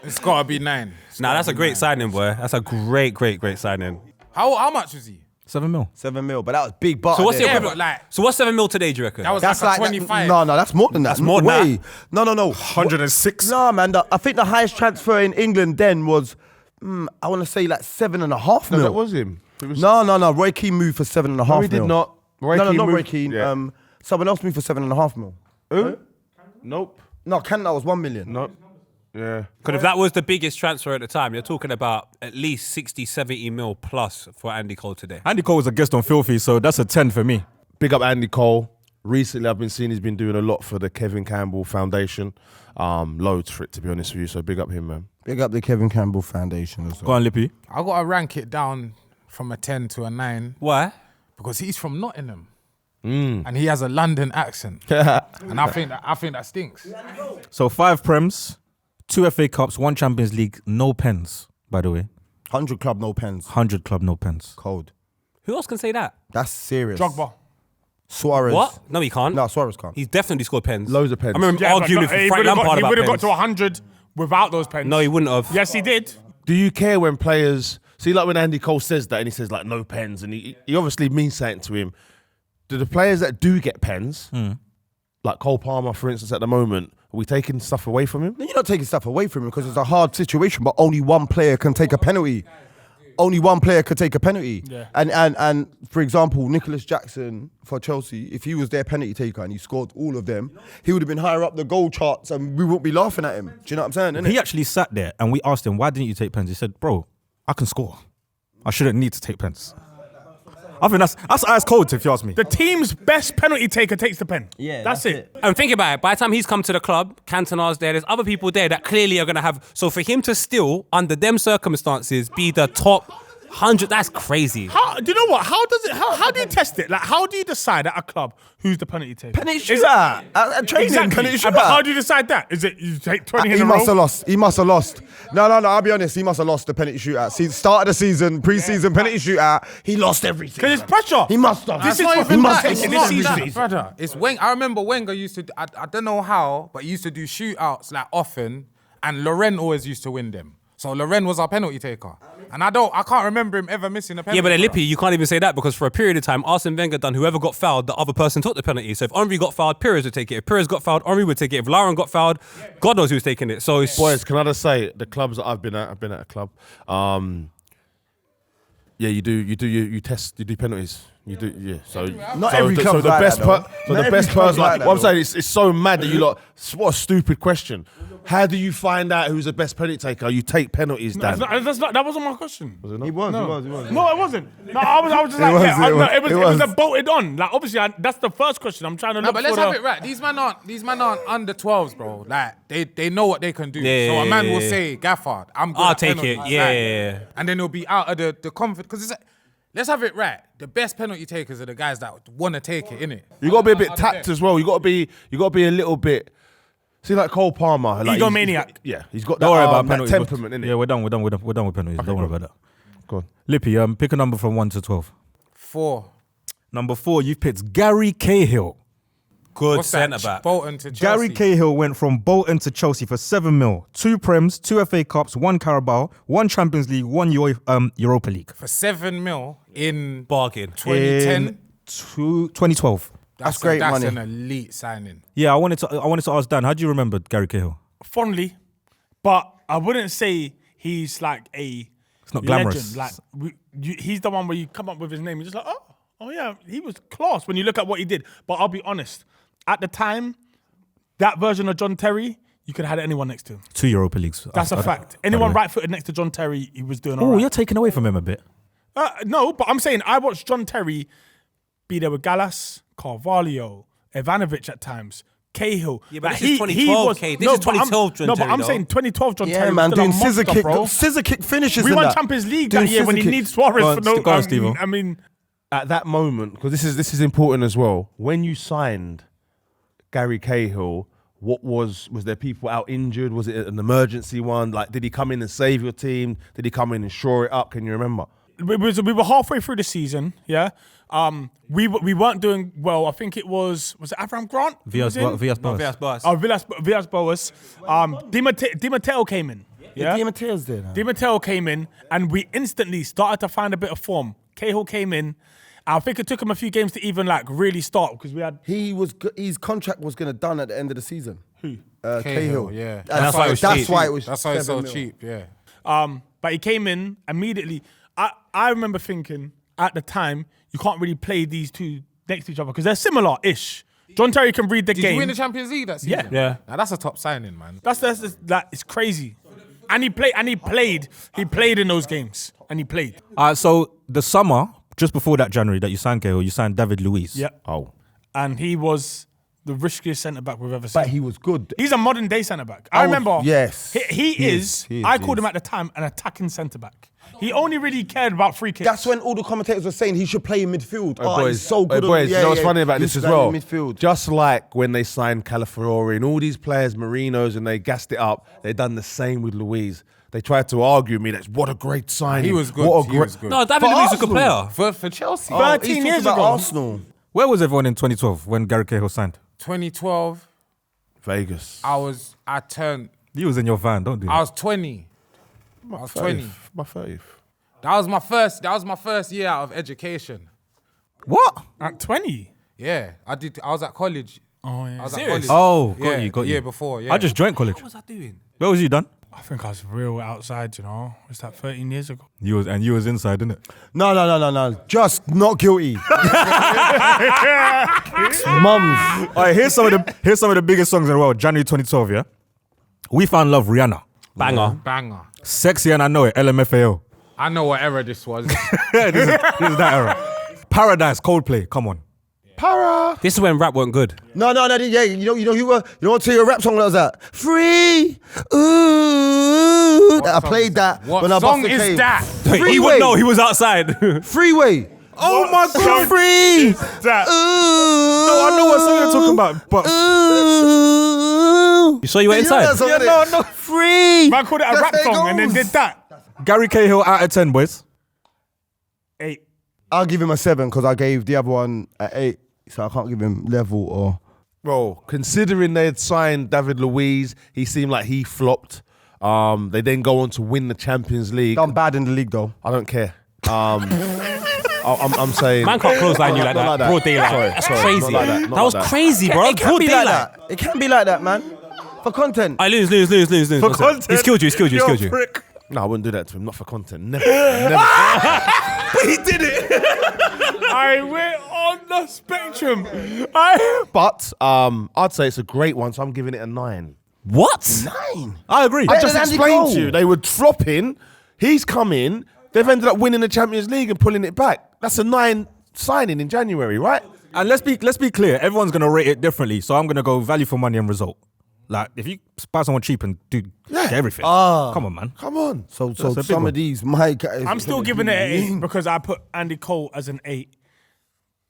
It's gotta be 9. Nah, that's a great signing, boy. That's a great signing. How much was he? 7 mil. 7 mil, but that was big butter. So what's the there. equivalent? but like- So what's 7 mil today, do you reckon? That was That's like like a 25. No, that's more than that. That's more than Way. that. No. 106. No, man. I think the highest transfer in England then was, I want to say like 7.5 mil. No, that was him. It was, No. Roy Keane moved for 7.5 mil. he did not. Roy no, Keane not Roy moved- Keane. yeah. Someone else moved for 7.5 mil. Who? Nope. No, Cantona was 1 million. Nope. Yeah. Because if that was the biggest transfer at the time, you're talking about at least 60, 70 mil plus for Andy Cole today. Andy Cole was a guest on Filthy, so that's a 10 for me. Big up Andy Cole. Recently, I've been seeing he's been doing a lot for the Kevin Campbell Foundation. Loads for it, to be honest with you. So big up him, man. Big up the Kevin Campbell Foundation as Go well. on, Lippy. I gotta rank it down from a 10 to a 9 Why? because he's from Nottingham. And he has a London accent. And I think that stinks. So 5 Prems, 2 FA Cups, 1 Champions League, no pens, by the way. 100 club, no pens. 100 club, no pens. Cold. Who else can say that? That's serious. Drogba. Suarez. What? No, he can't. No, Suarez can't. He's definitely scored pens. Loads of pens. I remember Yeah, but arguing no, with he Frank would've Lampard got, he about would have got pens. to 100 without those pens. No, he wouldn't have. Yes, he did. Do you care when players see, like when Andy Cole says that and he says like no pens, and he obviously means something to him? Do the players that do get pens, like Cole Palmer, for instance, at the moment, are we taking stuff away from him? You're not taking stuff away from him because it's a hard situation, but only one player can take a penalty. Only one player could take a penalty. Yeah. And for example, Nicholas Jackson for Chelsea, if he was their penalty taker and he scored all of them, he would have been higher up the goal charts and we wouldn't be laughing at him. Do you know what I'm saying? Innit? He actually sat there and we asked him, why didn't you take pens? He said, bro, I can score. I shouldn't need to take pens. I think that's ice cold if you ask me. The team's best penalty taker takes the pen. Yeah, that's it. And think about it, by the time he's come to the club, Cantona's there, there's other people there that clearly are going to have... So for him to still, under them circumstances, be the top 100, that's crazy. How do you know what? How do you test it? Like, how do you decide at a club who's the penalty taker? Penalty shooter. At training, Exactly. penalty shooter. But how do you decide that? Is it you take 20 in He a must row? have lost. He must have lost. No, I'll be honest. He must have lost the penalty shootout. See, start of the season, pre-season penalty shootout, he lost everything. Because it's pressure. He must have. This is not what even he that. must It's take not this that, season. brother. It's Wenger. I remember Wenger used to. I don't know how, but he used to do shootouts like often, and Loren always used to win them. So Loren was our penalty taker, and I can't remember him ever missing a penalty. Yeah, but then bro. Lippy, you can't even say that because for a period of time, Arsene Wenger done whoever got fouled, the other person took the penalty. So if Henry got fouled, Pires would take it. If Pires got fouled, Henry would take it. If Lauren got fouled, God knows who's taking it. So it's... Boys, can I just say, the clubs that I've been at a club. Yeah, you do penalties. You do, yeah. So Not so every the, club's so the like best that, though. so Not the every best club's person. like Like, that, what I'm though. saying, it's so mad that you lot. What a stupid question. How do you find out who's the best penalty taker? You take penalties, Dan. That wasn't my question. He was. No, it wasn't. No, I was just like, it was a bolted on. Like, obviously, that's the first question. I'm trying to No, look but for let's have it right. These men aren't under 12s, bro. Like they know what they can do. Yeah, so a yeah, man will yeah. say, Gaffard, I'm good I'll at take it. penalties." Yeah, Like, yeah. And then he'll be out of the confidence. Because let's have it right. The best penalty takers are the guys that want to take it, innit? You got to be a bit tact as well. You got to be a little bit. See, like Cole Palmer, like Egomaniac. He's got Don't worry about that penalties. temperament, innit? Yeah, we're done with penalties. Don't worry about that. Go on. Lippy, pick a number from 1 to 12. 4. Number 4, you've picked Gary Cahill. Good What's that? centre-back. Bolton to Chelsea. Gary Cahill went from Bolton to Chelsea for 7 mil. 2 Prems, 2 FA Cups, 1 Carabao, 1 Champions League, 1 Europa League. For 7 mil in Bargain. 2010. In 2012. That's great That's money. an elite signing. Yeah, I wanted to ask Dan, how do you remember Gary Cahill? Fondly, but I wouldn't say he's like a It's not legend. glamorous. Like he's the one where you come up with his name, you're just like, oh yeah, he was class when you look at what he did. But I'll be honest, at the time, that version of John Terry, you could have had anyone next to him. 2 Europa Leagues. That's a fact. Anyone right-footed next to John Terry, he was doing all Oh, right. you're taking away from him a bit. No, but I'm saying I watched John Terry be there with Gallas, Carvalho, Ivanovic at times, Cahill. Yeah, but Like, this is 2012, K. This is 2012 John No, but Terry, I'm though. saying 2012 John Yeah, Terry man, was still doing a monster, scissor kick finishes. We and won that. Champions League Doing that year when he scissor needs kicks. Suarez Go on, for no. go on, Steve-O. I mean, At that moment, because this is important as well. When you signed Gary Cahill, what was there people out injured? Was it an emergency one? Like, did he come in and save your team? Did he come in and shore it up? Can you remember? we were halfway through the season. Yeah. We weren't doing well. I think it was it Avram Grant? Villas Boas. Oh, Villas Boas. Di Matteo came in. Yeah. Di Matteo's there now. Di Matteo came in, and we instantly started to find a bit of form. Cahill came in. I think it took him a few games to even like really start because we had. His contract was gonna done at the end of the season. Who? Cahill. Yeah. That's why it was. That's why it's so 7 mil. cheap. Yeah. But he came in immediately. I remember thinking at the time you can't really play these two next to each other because they're similar-ish. John Terry can read the Did game. you win the Champions League that season? Yeah. Now that's a top signing, man. That's it's crazy. And he played in those games. And he played. So the summer, just before that January that you signed Cahill, you signed David Luiz. Yeah. Oh. And he was the riskiest centre-back we've ever seen. But he was good. He's a modern-day centre-back. I remember. Yes. He is. I called him at the time an attacking centre-back. He only really cared about free kicks. That's when all the commentators were saying he should play in midfield. Boys, he's so good. boys, you know what's funny about He this as used to play well? in midfield. Just like when they signed Calafiori and all these players, Marinos, and they gassed it up, they done the same with Luiz. They tried to argue with me that what a great signing. He was good. What a He great. was good. No, David Luiz is a good player. For Chelsea. 13 he's years talking about ago. Arsenal. Where was everyone in 2012 when Gary Cahill signed? 2012, Vegas. I was 20. He was in your van, don't do that. I was 20. I was 20. My 30th. That was my first year out of education. What? At 20? Yeah, I was at college. Oh, yeah. I was at Serious? college. Oh, got Yeah, you, got the you. year before, yeah. I just joined college. What was I doing? Where was you done? I think I was real outside, you know. Was that 13 years ago? You was inside, didn't it? No. Just not guilty. Mums. All right, here's some of the biggest songs in the world. January 2012, yeah. We Found Love, Rihanna. Banger. Banger. Sexy and I Know It, LMFAO. I know what era this was. Yeah, this is that era. Paradise, Coldplay. Come on. Para. This is when rap weren't good. No. Yeah, you know what to your rap song that was that? Free. Ooh. I played that What when I song busted is cave. that? Wait, he would know. He was outside. Freeway. Oh my God. Free. That. Ooh. I know what song you're talking about, but Ooh. You sure you went You know inside? that song, Yeah, innit? no. Free. Man called it a That's rap how it song and then goes. did that. Gary Cahill out of 10, boys. 8. I'll give him a 7 because I gave the other one an 8, so I can't give him level or. Bro, considering they had signed David Luiz, he seemed like he flopped. They then go on to win the Champions League. Done bad in the league though. I don't care. I'm saying. Man can't clothesline you like Not that. Broad daylight. Sorry, That's sorry, crazy. not like that, not That was like that. crazy, bro. It can Broad be like daylight. that. It can be like that, man. For content. I lose. For content. He's killed you. Prick. No, I wouldn't do that to him. Not for content. Never. Never. But he did it. I went on the spectrum. But I'd say it's a great one, so I'm giving it a 9. What? 9. I agree. I just Andy explained Cole. to you, they were flopping. He's come in. They've ended up winning the Champions League and pulling it back. That's a 9 signing in January, right? And let's be clear. Everyone's gonna rate it differently. So I'm gonna go value for money and result. Like if you buy someone cheap and do get everything, come on, man. Come on. So a big some one. of these, my I'm still giving it an 8 because I put Andy Cole as an 8.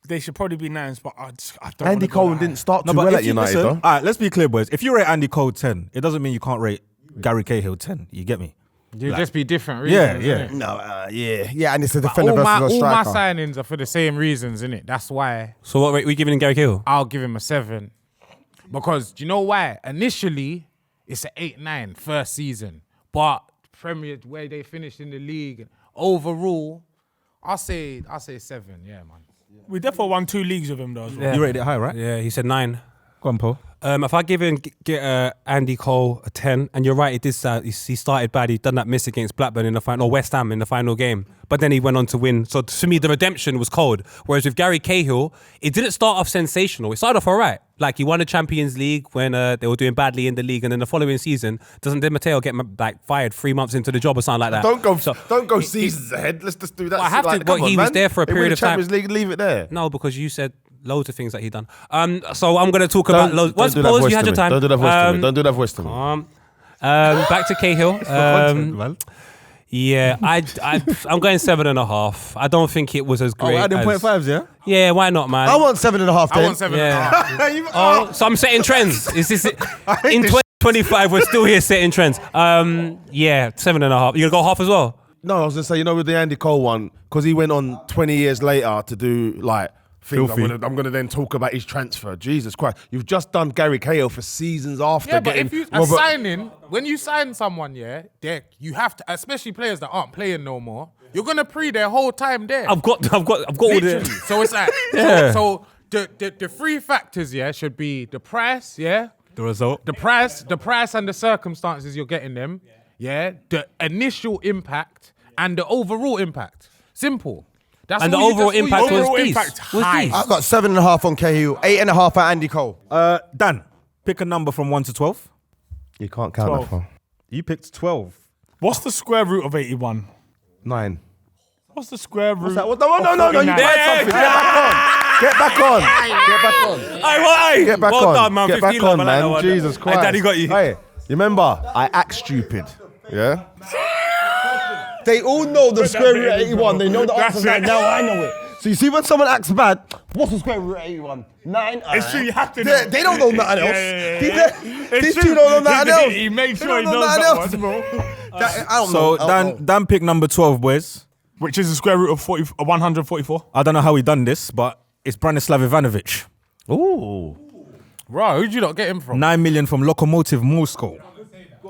They should probably be 9s, but I don't. Andy wanna go Cole high. didn't start No, too but well if at you United, listen, though. all right, let's be clear, boys. If you rate Andy Cole 10, it doesn't mean you can't rate Gary Cahill 10. You get me? You just be different Yeah, reasons. yeah. innit? No, yeah, and it's a defender All versus a my striker. signings are for the same reasons, innit? That's why So what rate we giving Gary Cahill? I'll give him a 7. Because do you know why? Initially, it's an 8-9 first season. But Premier, where they finished in the league, overall, I'll say 7, yeah, man. We definitely won 2 leagues with him though. As well. You rated it high, right? Yeah, he said 9. Go on, Paul. If I give him Andy Cole a 10, and you're right, he started bad. He done that miss against Blackburn in the final, or West Ham in the final game. But then he went on to win. So to me, the redemption was cold. Whereas with Gary Cahill, it didn't start off sensational. It started off all right. Like he won the Champions League when they were doing badly in the league, and then the following season, doesn't Di Matteo get like fired 3 months into the job or something like that? Don't go seasons ahead. Let's just do that. I have to- Come but on, he was man. there for a They win period the of time. Champions League, leave it there. No, because you said loads of things that he done. So I'm going to talk about loads. Once do that voice you had to your me. time. Don't do that voice to me. Don't do that voice to me. Back to Cahill. Man. Yeah, I'm going 7.5. I don't think it was as Oh, great. adding as, 0.5s, yeah? Yeah, why not, man? I want 7.5. I Then. want 7.5. Yeah. Oh, so I'm setting trends. Is this it? In 2025? We're still here setting trends. Yeah, 7.5. You gonna go half as well? No, I was gonna say, you know, with the Andy Cole one, because he went on 20 years later to do like things. I'm gonna then talk about his transfer. Jesus Christ, you've just done Gary Cahill for seasons after. Yeah, but getting if you Robert. signing, when you sign someone, yeah, you have to, especially players that aren't playing no more. You're gonna pre their whole time there. I've got all Literally. the. So it's like, Yeah. so the three factors, yeah, should be the price, yeah, The result. the price and the circumstances you're getting them, yeah, the initial impact and the overall impact. Simple. That's And the all you- overall that's all you impact do. was Overall decent. impact Was high. decent. I got 7.5 on Cahill, 8.5 at Andy Cole. Dan, pick a number from 1 to 12. You can't count 12. that far. You picked 12. What's the square root of 81? 9. What's the square root? No, you 49? tried something. Get back on. Get back on. Get back well on. done, man. Get back 15 on, love, I like that man. one. Jesus Hey, Christ. Daddy got you. Hey, you remember, I act stupid. Yeah? They all know the square root of 81. They know the That's answer. it. Now I know it. So you see when someone acts bad, what's the square root of 81? 9. It's true, you have to know. They don't know nothing else. It's These true. two don't know nothing else. He made They sure he don't know knows nothing that else. one, bro. I don't So know. I don't know. Dan picked number 12, boys. Which is the square root of 144. I don't know how he done this, but it's Branislav Ivanovic. Ooh. Bro, who'd you not get him from? 9 million from Lokomotiv Moscow.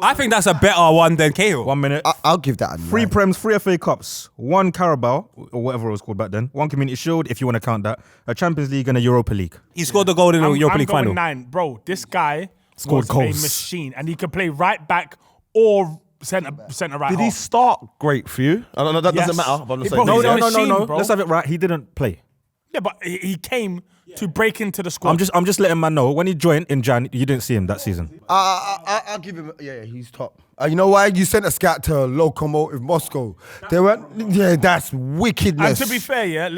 I think that's a better one than Cahill. 1 minute. I'll give that a 9. 3 Prems, 3 FA Cups, 1 Carabao, or whatever it was called back then, 1 Community Shield, if you want to count that, a Champions League and a Europa League. He scored the goal in the Europa League going final. 9. Bro, this guy Scored was goals. a machine. And he could play right back or centre right Did half. he start great for you? I don't know, that Yes. doesn't matter. But I'm just Bro, saying. he's a No, machine, bro. Let's have it right. He didn't play. Yeah, but he came to break into the squad. I'm just letting man know when he joined in Jan, you didn't see him that season. I'll give him. Yeah, he's top. You know why? You sent a scout to Lokomotiv Moscow. They were. Yeah, that's wickedness. And to be fair, yeah,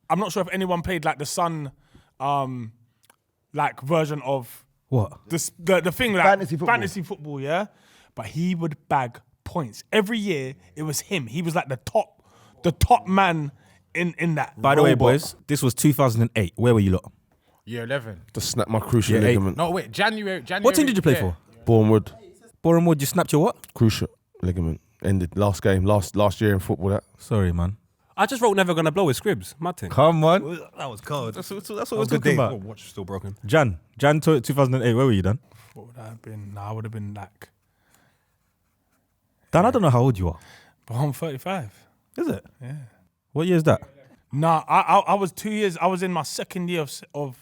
I'm not sure if anyone played like the Sun, like version of What? the thing like Fantasy football. yeah. But he would bag points every year. It was him. He was like the top man in that. By the way, robot. boys, this was 2008. Where were you lot? Year 11. Just snapped my cruciate Yeah, ligament. No, wait, January. What team did you play yeah. for? Bournemouth. Boreham Wood, you snapped your what? Cruciate ligament. Ended last game, last year in football. That. Sorry, man. I just wrote Never Gonna Blow with Scribs. Mad thing. Come on. That was cold. That's what we're talking about. Watch is still broken. Jan 2008, where were you, Dan? What would I have been? Nah, I would have been like, Dan, I don't know how old you are. but I'm 35. Is it? Yeah. What year is that? Nah, I was 2 years. I was in my second year of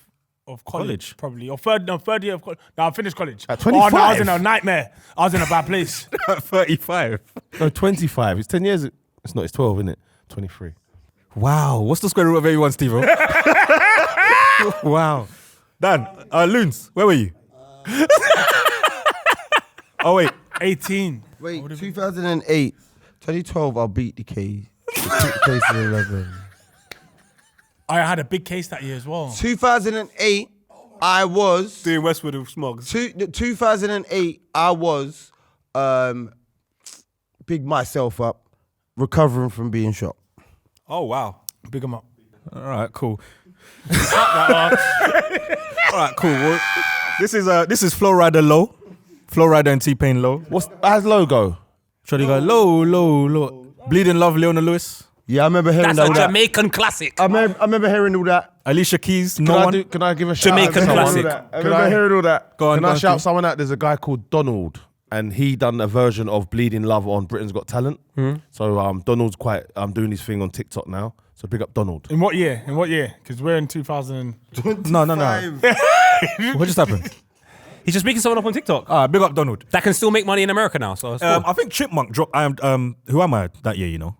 college, probably, or third year of college. No, I finished college. At Oh, no, I was 25? in a nightmare. I was in a bad place. 35. No, 25. It's 10 years. It's not. It's 12, isn't it? 23. Wow. What's the square root of 81, Steve-O? Wow. Dan, Loons, where were you? Oh, wait. 18. Wait, 2008, 2012. I'll beat the K. Case of 11. I had a big case that year as well. 2008, I was. Doing Westwood with Smogs. 2008, I was big myself up, recovering from being shot. Oh, wow. Big 'em up. All right, cool. All right, cool. Well, this is Flow Rider Low. Flow Rider and T-Pain Low. How's logo? Shall you go low? Bleeding Love, Leona Lewis. Yeah, I remember hearing That's all a that. Jamaican classic. I remember hearing all that. Alicia Keys, no one. Can I give a shout Jamaican out to someone? classic. I remember hearing all that. Go on, Can go I on, shout Steve. someone out? There's a guy called Donald, and he done a version of Bleeding Love on Britain's Got Talent. So Donald's quite doing his thing on TikTok now. So big up Donald. In what year? Because we're in 2000. No. What just happened? He's just making someone up on TikTok. Big up Donald. That can still make money in America now. So it's cool. I think Chipmunk dropped. Who am I that year? You know.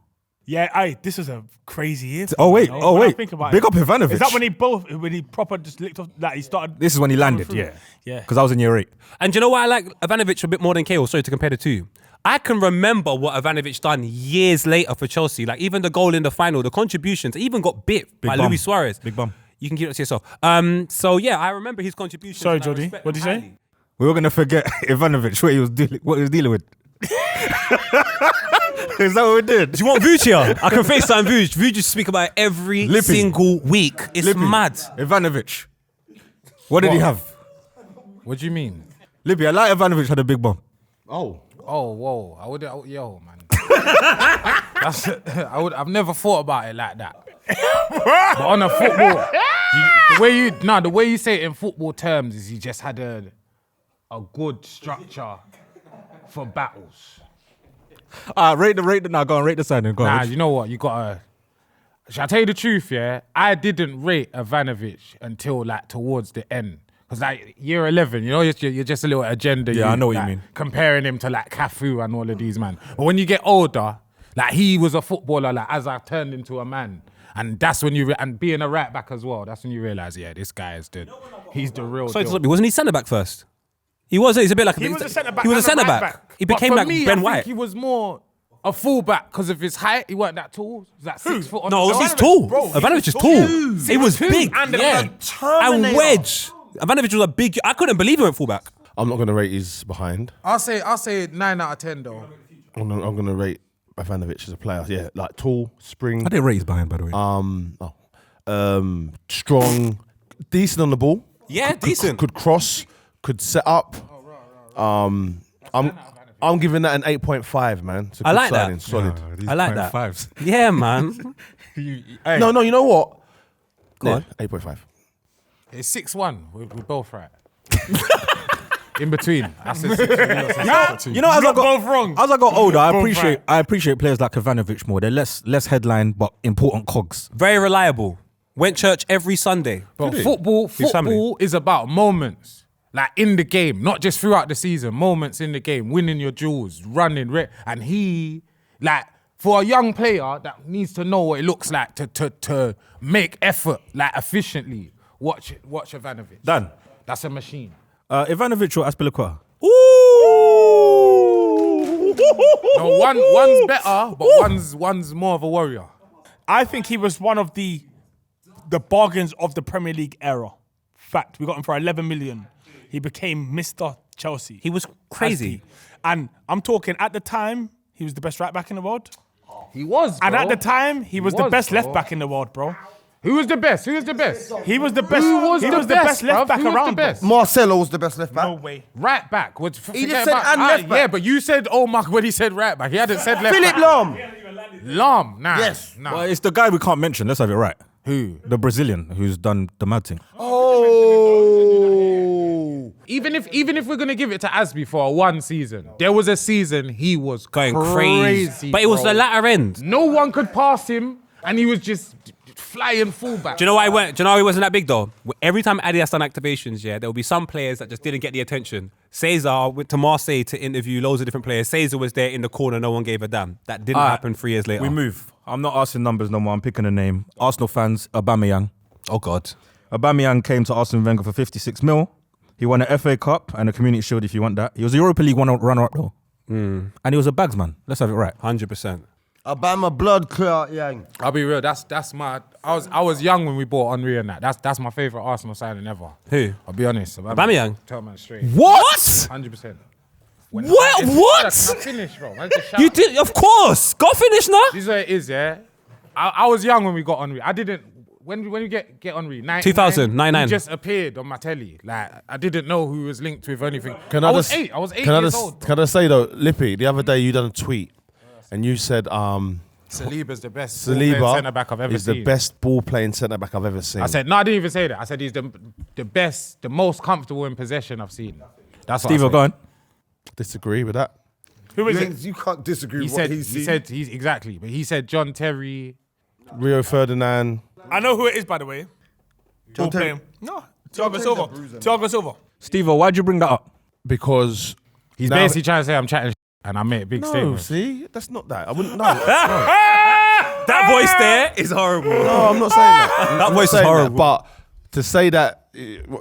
Yeah, this was a crazy year. for Oh me, wait, you know, when I think about Big it. up Ivanovic. Is that when he proper just licked off that he started? This is when he landed. through? Yeah. Yeah. Because I was in year 8. And do you know why I like Ivanovic a bit more than Cahill? Sorry to compare the two. I can remember what Ivanovic done years later for Chelsea. Like even the goal in the final, the contributions, he even got bit by bum. Luis Suarez. Big bum. You can keep it to yourself. So yeah, I remember his contributions. Sorry, and I Jordy. respect What did them you say? highly. We were gonna forget Ivanovic what he was dealing with. Is that what we did? Do you want Vuj here? I can FaceTime Vuj. Vuj just speak about it every Lippy. single week. It's Lippy. mad. Ivanovic. What did he have? What do you mean? Libby, I like Ivanovic had a big bump. Oh. Oh, whoa. Yo, man. I've never thought about it like that. But on a football, the way you say it in football terms is he just had a good structure for battles. Rate the signing. Go on. Nah, you know what? You gotta. Shall I tell you the truth? Yeah, I didn't rate Ivanovic until like towards the end. Because like year 11, you know, you're just a little agenda. Yeah, I know what you like, mean. Comparing him to like Cafu and all of these man. But when you get older, like he was a footballer. Like as I turned into a man, and that's when and being a right back as well. That's when you realize, yeah, this guy is he's the real. Sorry to deal. stop you. Wasn't he centre back first? He was. He's a bit like He was a centre back. He was a and centre right back. He became But for like me, Ben I White. think he was more a fullback because of his height. He weren't that tall. He was like 6 foot. On No, the he's ground. tall. bro, Ivanovic is tall. He was big. And And wedge. Ivanovic was a big. I couldn't believe he went fullback. I'm not going to rate his behind. I'll say 9 out of 10 though. I'm going to rate Ivanovic as a player. Yeah, like tall, spring. I didn't rate his behind, by the way. Strong, decent on the ball. Yeah, decent. Could cross, could set up. I'm giving that an 8.5, man. It's a I good like that. signing, solid. I like that. 5s. Yeah, man. No, you know what? Go on. 8.5. It's 6-1. We're both right. In between. I said 6-1. You know, as I got both wrong. As I got older, I Both right. appreciate players like Ivanovic more. They're less headline but important cogs. Very reliable. Went church every Sunday. But football family. is about moments. Like in the game, not just throughout the season. Moments in the game, winning your duels, running. And he, like, for a young player that needs to know what it looks like to make effort, like, efficiently, watch Ivanovic. Dan. That's a machine. Ivanovic or Aspilicueta? No, one's better, but one's more of a warrior. I think he was one of the bargains of the Premier League era. Fact, we got him for 11 million. He became Mr. Chelsea. He was crazy. And I'm talking at the time, he was the best right back in the world. He was, bro. And at the time, he was the was, best bro. left back in the world, bro. Who was the best? Who was the best? He was the best. Who was he the was the best, best left bruv? back Who was around. the best? Marcelo was the best left back. No way. Right back. He just said and left back. Yeah, but you said, oh my, when he said right back. He hadn't said left Philip back. Lahm. Lahm, nah. Yes. Nah. Well, it's the guy we can't mention. Let's have it right. Who? The Brazilian who's done the mad thing. Oh. Even if we're gonna give it to Asby for one season, there was a season he was Going crazy, crazy. But it was bro. the latter end. No one could pass him, and he was just flying fullback. Do you know why he went? Do you know why he wasn't that big though? Every time Adidas done activations, yeah, there will be some players that just didn't get the attention. Cesar went to Marseille to interview loads of different players. Cesar was there in the corner, no one gave a damn. That didn't happen 3 years later. We move. I'm not asking numbers no more. I'm picking a name. Arsenal fans, Aubameyang. Oh God. Aubameyang came to Arsene Wenger for 56 mil. He won an FA Cup and a Community Shield if you want that. He was a Europa League runner-up though. And he was a bagsman. Let's have it right. 100%. Obama blood clot, yang. I'll be real. That's my. I was young when we bought Henry and that. That's my favorite Arsenal signing ever. Who? I'll be honest. Aubameyang? Tell man straight. What? 100%. What? Can I finish, bro? Man, just shout. You did, of course. Go finish now. This is what it is, yeah. I was young when we got Henry. I didn't. When you get Henry, 2000, 99. He just appeared on my telly. Like I didn't know who was linked with anything. I was just- 8. I was 8 Can I years just old. can I say though, Lippy, the other day you done a tweet and you said Saliba's the best centre back I've ever is seen. the best ball playing centre back I've ever seen. I said no. I didn't even say that. I said he's the best, the most comfortable in possession I've seen. That's what I Steve, said. go on. Disagree with that. Who is it? You can't disagree He with what said he's he said he's exactly, but he said John Terry. Rio Ferdinand. I know who it is, by the way. Ball Terry. playing. No, Thiago Silva. Thiago Silva. Steve, why'd you bring that up? Because He's now- basically trying to say I'm chatting and I made a big No, statement. see, that's not that. I wouldn't know. That voice there is horrible. No, I'm not saying that. That voice is saying that, horrible. but to say that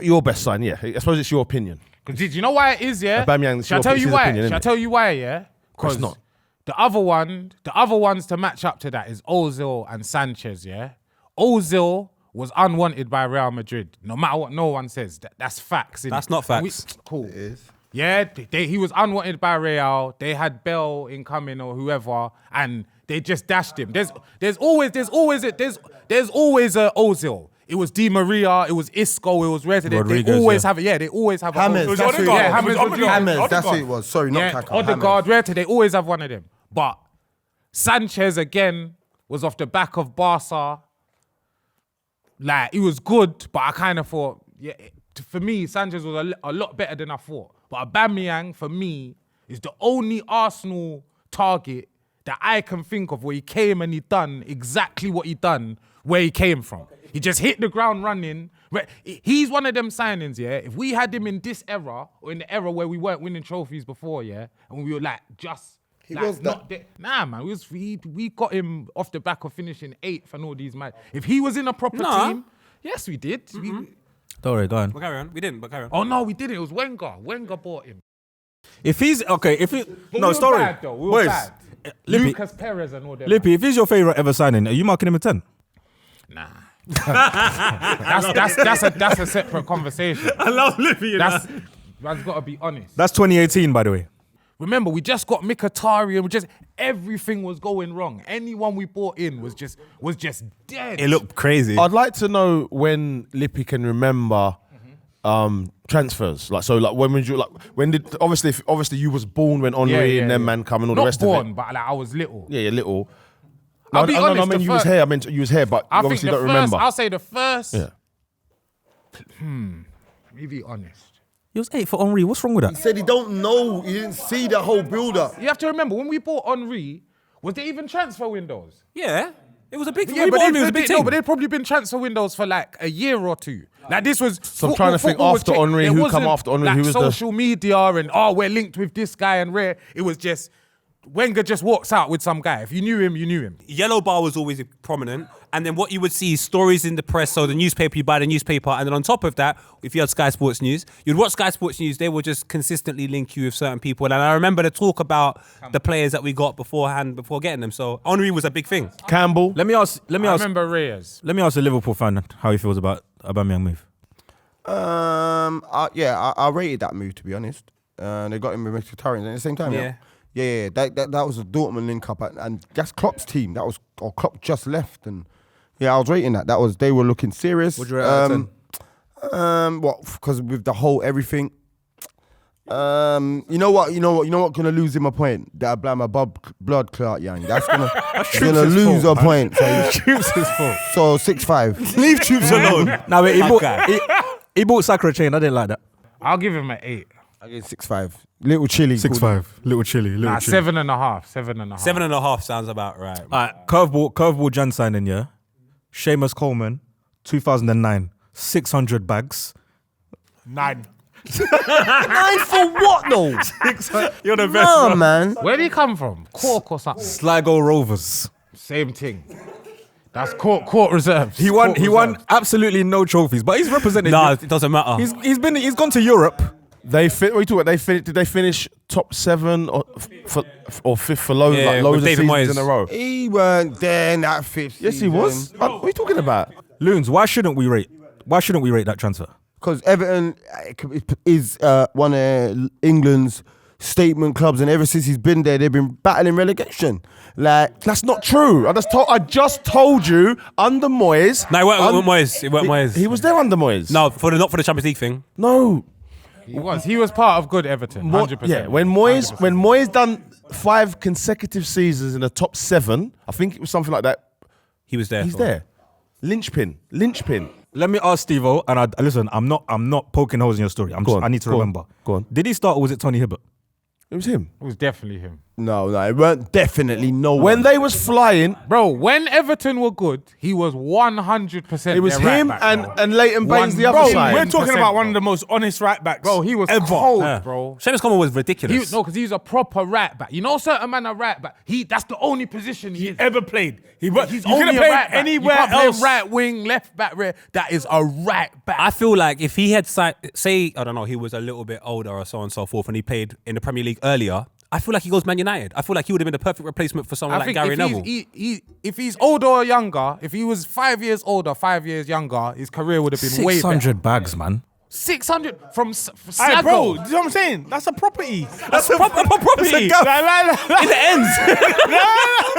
your best sign, yeah, I suppose it's your opinion. Did you know why it is? Yeah. Aubameyang, Shall I it's tell you his why? opinion, Shall I innit? tell you why? Yeah. Because not. the other ones to match up to that is Ozil and Sanchez. Yeah. Ozil was unwanted by Real Madrid. No matter what no one says, that's facts. Innit? That's not facts. Cool. It is. Yeah, he was unwanted by Real. They had Bell incoming or whoever, and they just dashed him. There's always a Ozil. It was Di Maria, it was Isco, it was Reza. They Rodriguez, always yeah. have it. Yeah, they always have Hammers, a Ozil. that's who it Odegaard. was. Yeah, Hammers, It was Odegaard. Rodriguez. Hammers, that's who Odegaard. it was. Sorry, not Yeah, Kaka. Odegaard, Reta, they always have one of them. But Sanchez again was off the back of Barca. Like, he was good, but I kind of thought, yeah, for me, Sanchez was a lot better than I thought. But Aubameyang, for me, is the only Arsenal target that I can think of where he came and he done exactly what he done where he came from. He just hit the ground running. He's one of them signings, yeah. If we had him in this era, or in the era where we weren't winning trophies before, yeah, and we were like just... He like, was not Nah, man. We got him off the back of finishing 8th and all these man. If he was in a proper team, yes, we did. Don't worry, go on. But carry on. We didn't, but carry on. Oh no, we didn't. It was Wenger. Wenger bought him. If he's okay, if he But no we were story, bad, though. We were boys. bad. Lippy, Lucas Perez and all them. Lippy, if he's your favorite ever signing, are you marking him a 10? Nah. that's a separate conversation. I love Lippy. Man's got to be honest. That's 2018, by the way. Remember, we just got Mkhitaryan. Everything was going wrong. Anyone we bought in was just dead. It looked crazy. I'd like to know when Lippy can remember transfers. Like when did obviously you was born when Henry and them man come and all Not the rest born, of it. but like, I was little. Yeah, little. I'll be honest, I mean, the you was first- here. I meant you was here, but you I think obviously the don't first, remember. I'll say the first. Yeah. Let me be honest. He was 8 for Henri. What's wrong with He that? said he don't know. He didn't see the whole build-up. You have to remember, when we bought Henri, was there even transfer windows? Yeah. It was a big Yeah, we but bought Henry, it was a big no, thing. but they'd probably been transfer windows for like a year or two. Like this was. So I'm trying to think football was after checked. Henry, There who wasn't come after Henry, like who was the- social media and we're linked with this guy and rare. It was just Wenger just walks out with some guy. If you knew him, you knew him. Yellow bar was always prominent, and then what you would see is stories in the press. So the newspaper, you buy the newspaper, and then on top of that, if you had Sky Sports News, you'd watch Sky Sports News. They would just consistently link you with certain people. And I remember the talk about the players that we got beforehand before getting them. So Henry was a big thing. Campbell. Let me ask I remember Reyes. a Liverpool fan how he feels about Aubameyang move. I rated that move, to be honest. They got him with Mkhitaryan at the same time. Yeah. Yeah. That was a Dortmund link up, and that's Klopp's team. Klopp just left, and yeah, I was rating that. They were looking serious. Would you rate out of 10? What? Because with the whole everything. You know what? Gonna lose him a point. That blame my blood clot, young. That's gonna lose a point. So, Troops is full. so 6-5. Leave Troops alone. Now he bought Sakura chain. I didn't like that. I'll give him an 8. I get 6-5. Little chilly. 6-5. Little chilly. Little Nah, chilly. 7.5. 7.5. 7.5 sounds about right. Alright, curveball Jan signing, yeah. Seamus Coleman, 2009, 600 bags. 9. 9 for what though? You're the best. No, man. Where'd he come from? Cork or something? Sligo Rovers. Same thing. That's court reserves. He won absolutely no trophies, but he's represented. No, it doesn't matter. He's gone to Europe. What are you talking about? Did they finish top 7 or 5th for loads Yeah, of with David seasons Moyes. in a row? He weren't there in that 5th Yes, he was. What are you talking about? Loons, why shouldn't we rate that transfer? Because Everton is one of England's statement clubs, and ever since he's been there, they've been battling relegation. Like, That's not true. I just told you under Moyes. No, it weren't Moyes. It weren't Moyes. He was there under Moyes. No, not for the Champions League thing. No. He was part of good Everton. 100%. Yeah, when Moyes done 5 consecutive seasons in the top 7, I think it was something like that. He was there. He's there. Linchpin. Let me ask Steve-O, and listen, I'm not poking holes in your story. I need to remember. Go on. Did he start or was it Tony Hibbert? It was him. It was definitely him. no, it weren't definitely no one. When they was flying, Bro, when Everton were good, he was 100%. it was their right him back, and bro. Leighton Baines the Bro, other side. We're talking 100%, about one bro. of the most honest right backs. Bro, he was ever. cold, Yeah. bro. Seamus Coleman was ridiculous. Because he's a proper right back. You know, certain man are right back. That's the only position he is. Ever played. He's you only could have a played right back. anywhere you can't play else. right wing, left back, rear. That is a right back. I feel like if he had say I don't know, he was a little bit older or so on and so forth, and he played in the Premier League earlier, I feel like he goes Man United. I feel like he would have been the perfect replacement for someone like Gary Neville. If he's older or younger, if he was 5 years older, 5 years younger, his career would have been way better. 600 bags, man. 600 from Hey, Sligo. bro, you know what I'm saying? That's a property. That's a proper property. Like, In the ends.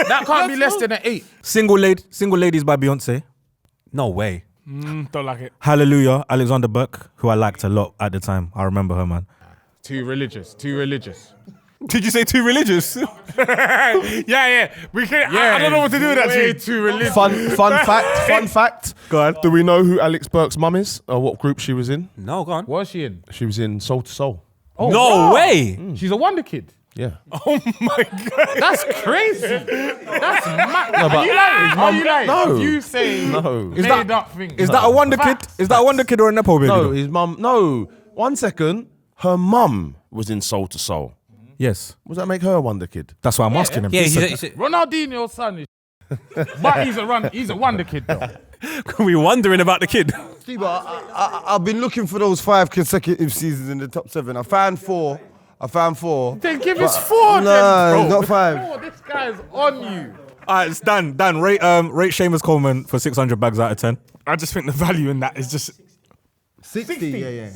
That can't be less than an 8. Single Ladies by Beyonce. No way. don't like it. Hallelujah, Alexander Burke, who I liked a lot at the time. I remember her, man. Too religious. Did you say too religious? Yeah. We can. I don't know what to do with that. Way Tweet. too religious. Fun fact. Go on. Do we know who Alex Burke's mum is, or what group she was in? No, go on. What's she in? She was in Soul to Soul. Oh, No wow. way. She's a wonder kid. Yeah. Oh my god. That's crazy. That's mad. but Are you lying? Are you lying? No. You say No. made up things. Is that a wonder kid? Is that a wonder kid or a nepo baby? No, though? his mum. No. 1 second. Her mum was in Soul to Soul. Yes. Does that make her a wonder kid? That's why I'm asking him. Yeah, He said he's a, Ronaldinho's son is but he's a wonder kid though. we wondering about the kid. Steve, I've been looking for those 5 consecutive seasons in the top 7. I found 4. Then give us 4 No, then, bro. not 5. 4, this guy's on you. All right, it's Dan, rate Seamus Coleman for 600 bags out of 10. I just think the value in that is just 60, yeah.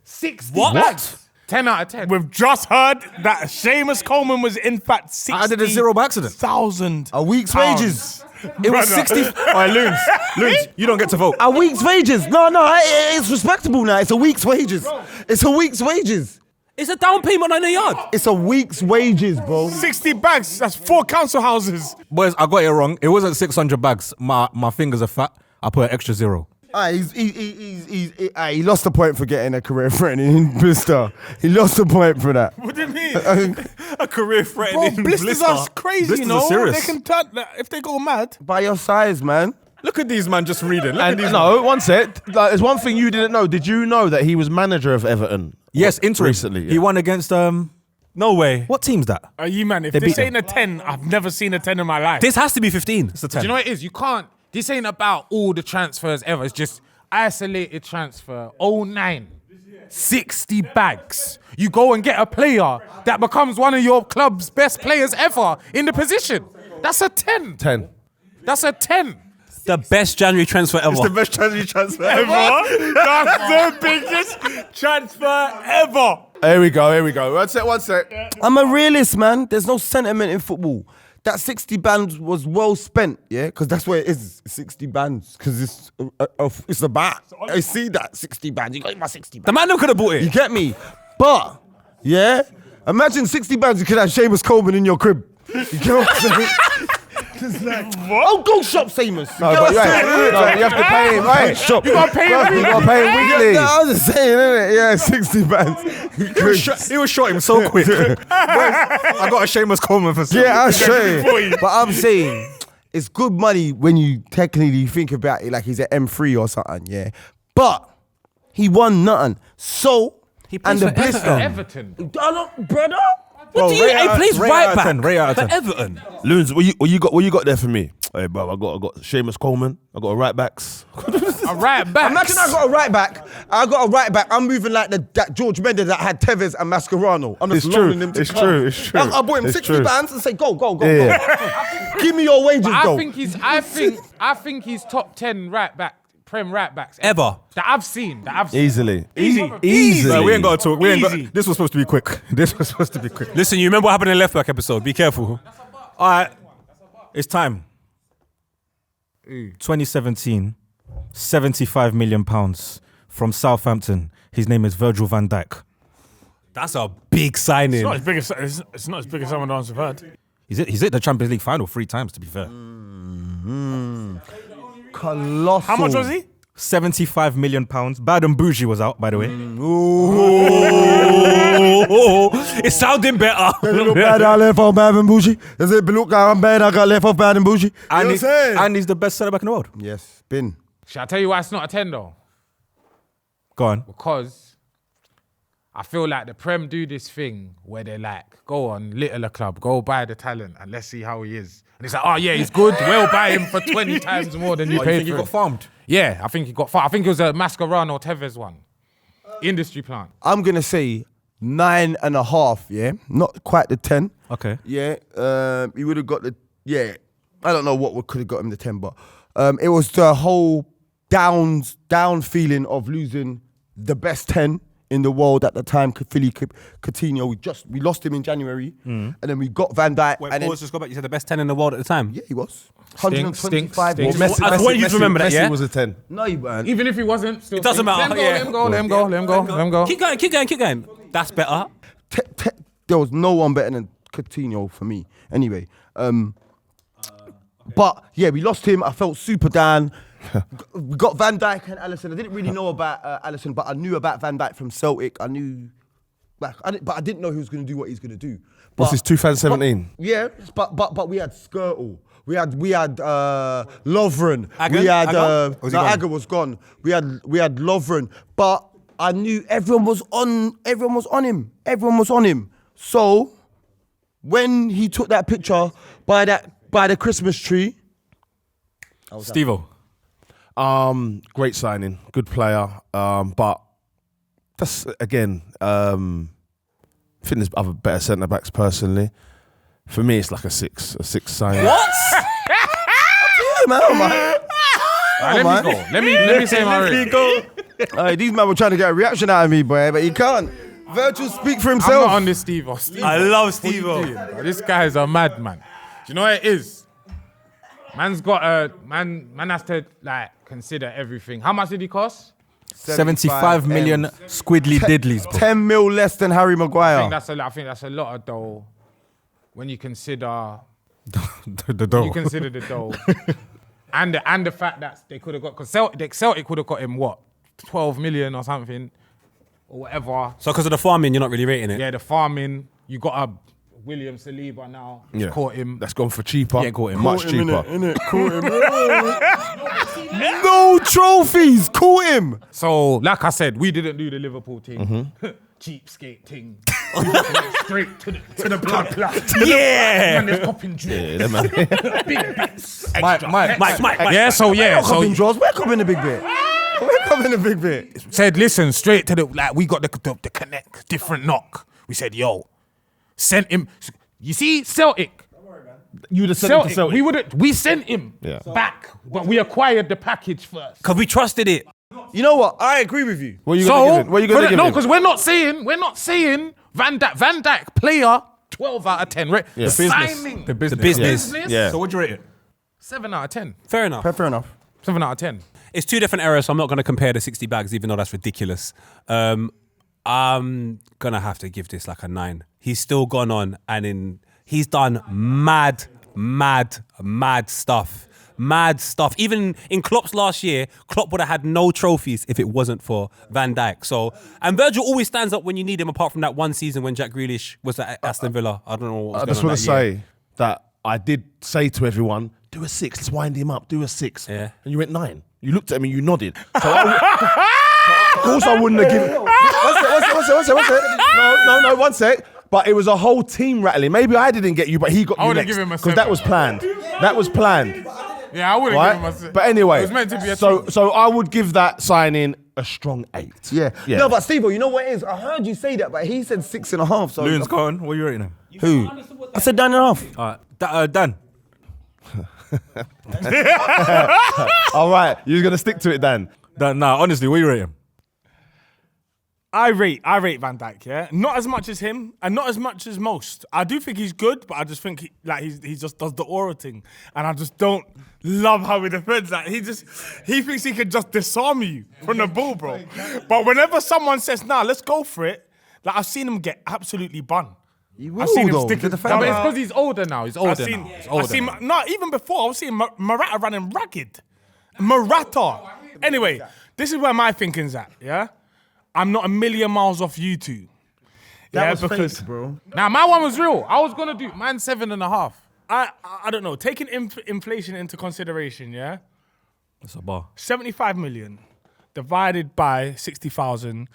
60 What? bags. 10 out of 10. we've just heard that Seamus Coleman was in fact 60. I did a 0 by accident. 1,000 A week's pounds. wages. It was 60. All right, Loons, you don't get to vote. A week's wages. No, it's respectable now. It's a week's wages. It's a week's wages. It's a down payment on the yard. It's a week's wages, bro. 60 bags. That's 4 council houses. Boys, I got it wrong. It wasn't 600 bags. My fingers are fat. I put an extra 0. He lost a point for getting a career-threatening blister. He lost a point for that. What do you mean? A career Bro, threatening blisters are crazy, Blisters you are know. serious. They can turn if they go mad. By your size, man. Look at these man just reading. Look And at these. no, one sec. Like, there's one thing you didn't know. Did you know that he was manager of Everton? Yes, interim. Recently, yeah. He won against No way. what team's that? Are you man? If They this beat ain't a 10, I've never seen a 10 in my life. This has to be 15. It's a Do 10. you know what it is? You can't. This ain't about all the transfers ever. It's just isolated transfer. 09. 60 bags. You go and get a player that becomes one of your club's best players ever in the position. That's a 10. 10. That's a 10. The best January transfer ever. It's the best transfer ever. That's the biggest transfer ever. Here we go. One sec. I'm a realist, man. There's no sentiment in football. That 60 bands was well spent, yeah? Because that's where it is, 60 bands. Because it's a bat. I see that, 60 bands. You got my 60 bands. The man could have bought You it. get me? But, yeah? Imagine 60 bands, you could have Seamus Coleman in your crib. You get what I'm saying? It's like, oh, go shop Seamus. No, but you have to pay him, right? Shop. You gotta pay him. You gotta pay him weekly. Yeah, I was just saying, innit? Yeah, 60 bands. He was shot him so quick. Boys, I got a Seamus Coleman for Yeah, I'll show you. But I'm saying, it's good money when you technically think about it like he's an M3 or something, yeah? But he won nothing. So, plays and the for blister. Everton. Brother? What do you? He plays rate right out of back 10, rate out of for 10. Everton. Loons, what you got there for me? Hey, bro, I got Seamus Coleman. I got a right backs. A right back. Imagine I got a right back. I'm moving like that George Mendes that had Tevez and Mascherano. I'm just It's true. loaning them to It's clubs. true. It's true. I bought him It's 60 true. bands and say, go. Yeah. Give me your wages, I though. think he's top 10 right back, Prem right backs Ever. that I've seen. Easily. No, we ain't got to talk. We ain't Easy. got. This was supposed to be quick. Listen, you remember what happened in the left back episode? Be careful. All right, it's time. 2017, 75 million pounds from Southampton. His name is Virgil Van Dijk. That's a big signing. It's not as big as some of the ones we've heard. He's hit the Champions League final 3 times, to be fair. Colossal. How much was he? 75 million pounds. Bad and Bougie was out, by the way. It's sounding better. Look bad, I left off Bad and Bougie. Does it look I'm bad, I got left off Bad and Bougie? And, You know what I'm saying? and he's the best centre back in the world. Yes, been. Shall I tell you why it's not a 10 though? Go on. Because I feel like the Prem do this thing where they're like, go on, littler club, go buy the talent and let's see how he is. And it's like, oh yeah, he's good. We'll buy him for 20 times more than you You paid think he for got him. farmed? Yeah, I think he got far. I think it was a Mascherano Tevez one. Industry plant. I'm going to say 9.5, yeah? Not quite the 10. Okay. Yeah, he would have got the, yeah. I don't know what could have got him the 10, but it was the whole down feeling of losing the best 10 in the world at the time. Philly Coutinho, we lost him in January, and then we got Van Dijk. Wait, and then, let's just go back. You said the best 10 in the world at the time. yeah, he was. Stinks, 125. stinks. Messi- I want you to remember that, Messi yeah? was a 10. No, he weren't. Even if he wasn't, still. It doesn't matter, Let him go, yeah. let him go. Let him go. Keep going. That's better. there was no one better than Coutinho for me. Anyway, but yeah, we lost him. I felt super down. We got Van Dijk and Alisson. I didn't really know about Alisson, but I knew about Van Dijk from Celtic. I knew, but I didn't know he was going to do what he's going to do. What's this 2017? Yeah, but we had Skirtle. We had Lovren. Agger? We had Agger? Agger was gone. We had Lovren. But I knew everyone was on him. So when he took that picture by the Christmas tree, Stevo. Great signing, good player. But that's again, I think there's other better centre backs personally. For me, it's like a six signing. What? Let me go. Let me say my rate. These men were trying to get a reaction out of me, boy, but he can't. Virgil speak for I'm himself. not on this Steve. I love What you Stevo. doing, bro? This guy is a madman. Do you know what it is? Man's got a man has to like consider everything. How much did he cost? 75 million squiddly diddlies, bro. 10 mil less than Harry I think Maguire. that's a lot of dough when you consider the dough. you consider the dough. and the fact that they could have got, because Celtic could have got him what, 12 million or something, or whatever. So because of the farming, you're not really rating it? Yeah, the farming. You got a William Saliba now. Who's caught him. That's gone for cheaper. Yeah, caught him. Much cheaper. No trophies. Call him. So, like I said, we didn't do the Liverpool thing. Cheapskate thing. We just went straight to the blood clot. Yeah. And they're popping drinks. Big bits. Mike. Yeah, so Copping draws. We're coming the big bit. We're coming the big bit. said, listen, straight to the, like, we got the connect, different knock. We said, yo, sent him. You see, Celtic. You would have sent him to Celtic. We sent him back, but we acquired the package first. Because we trusted it. You know what? I agree with you. What are you going to give him? What are you going to give no, him? because we're not saying Van Dijk player 12 out of 10. Right? Yeah. Signing. The business. Business. Yeah. So what'd you rate it? 7 out of 10. Fair enough. Fair enough. 7 out of 10. It's two different eras, so I'm not going to compare the 60 bags, even though that's ridiculous. I'm going to have to give this like a 9. He's still gone on and he's done mad stuff. Mad stuff. Even in Klopp's last year, Klopp would have had no trophies if it wasn't for Van Dijk. So, and Virgil always stands up when you need him, apart from that one season when Jack Grealish was at Aston Villa. I don't know what was I going just on want to that year. say that I did say to everyone, do a 6, let's wind him up, do a 6. Yeah. And you went 9. You looked at me, you nodded. So of course I wouldn't have given... No, 1 sec. But it was a whole team rattling. Maybe I didn't get you, but he got you would've next. given him a Because that 7. was planned. That was planned. Yeah, I would have given him a 6. But anyway, It was meant to be a so I would give that signing a strong 8. Yeah. Yeah. No, but Steve, you know what it is? I heard you say that, but he said 6.5. So Loons, go on. What are you rating him? Who? I said 9.5. Dan. All right, you're going to stick to it, Dan. Dan, nah, honestly, what are you rating him? I rate Van Dijk, yeah? Not as much as him and not as much as most. I do think he's good, but I just think he just does the aura thing. And I just don't love how he defends that. He thinks he can just disarm you from the ball, bro. But whenever someone says, nah, let's go for it, like I've seen him get absolutely bun. I've seen him stick to it- the No, but it's fan. because he's older now. He's older now. He's older now. No, even before, I was seeing Morata running ragged. Morata. Anyway, this is where my thinking's at, yeah? I'm not a million miles off you two. That was because fake, bro. Now, my one was real. I was going to do mine 7.5. I don't know. Taking inflation into consideration, yeah? That's a bar. 75 million divided by 60,000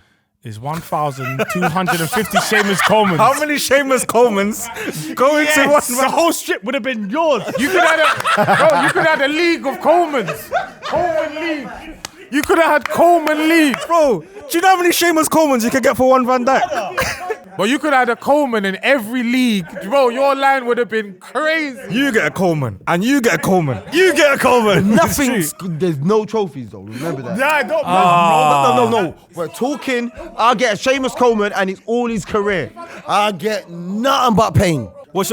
is 1,250 Seamus Colemans. How many Seamus Colemans go into Yes, one? the whole strip would have been yours. You could have had a league of Colemans. Coleman League. You could have had Coleman League. Bro, do you know how many Seamus Colemans you could get for one Van Dijk? But you could have had a Coleman in every league. Bro, your line would have been crazy. You get a Coleman, and you get a Coleman. You get a Coleman. Nothing. There's no trophies though. Remember that. Yeah, I don't No. We're talking. I get a Seamus Coleman, and it's all his career. I get nothing but pain. What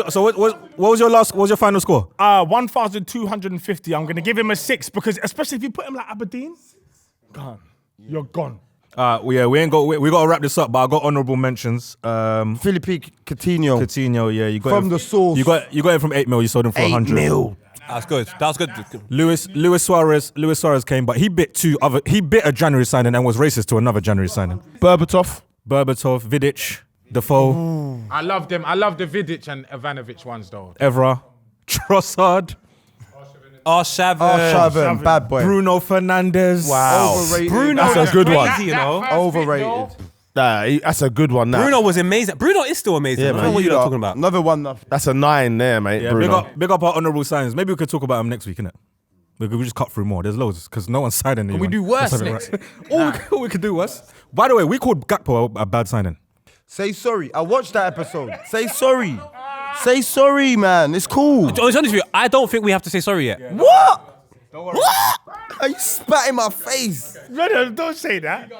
was your final score? 1,250. I'm going to give him a 6 because, especially if you put him like Aberdeen, gone. You're gone. Yeah, we got to wrap this up, but I got honourable mentions. Felipe Coutinho. Coutinho, yeah, you got From him, the source. You got him from 8 mil. You sold him for 100 mil. That's good. That was good. Luis Suarez came, but he bit a January signing and was racist to another January signing. Berbatov, Vidic, Defoe. I love them. I love the Vidic and Ivanovic ones though. Evra, Trossard, Arshavin, bad boy. Bruno Fernandes. Wow. Overrated. Bruno, That's a good one. crazy, you know. Overrated. That's a good one. That. Bruno was amazing. Bruno is still amazing. Yeah, I don't man. know what you're talking about. Another one. That's a 9 there, mate. Yeah, Bruno. big up our honourable signs. Maybe we could talk about them next week, innit? We could just cut through more. There's loads because no one's signing anyone. we do worse Let's have it next? right. We could do worse. By the way, we called Gakpo a bad signing. Say sorry. I watched that episode. Say sorry. Say sorry, man. It's cool. To be honest with you, I don't think we have to say sorry yet. What? What? Are you spat in my face? No, don't say that.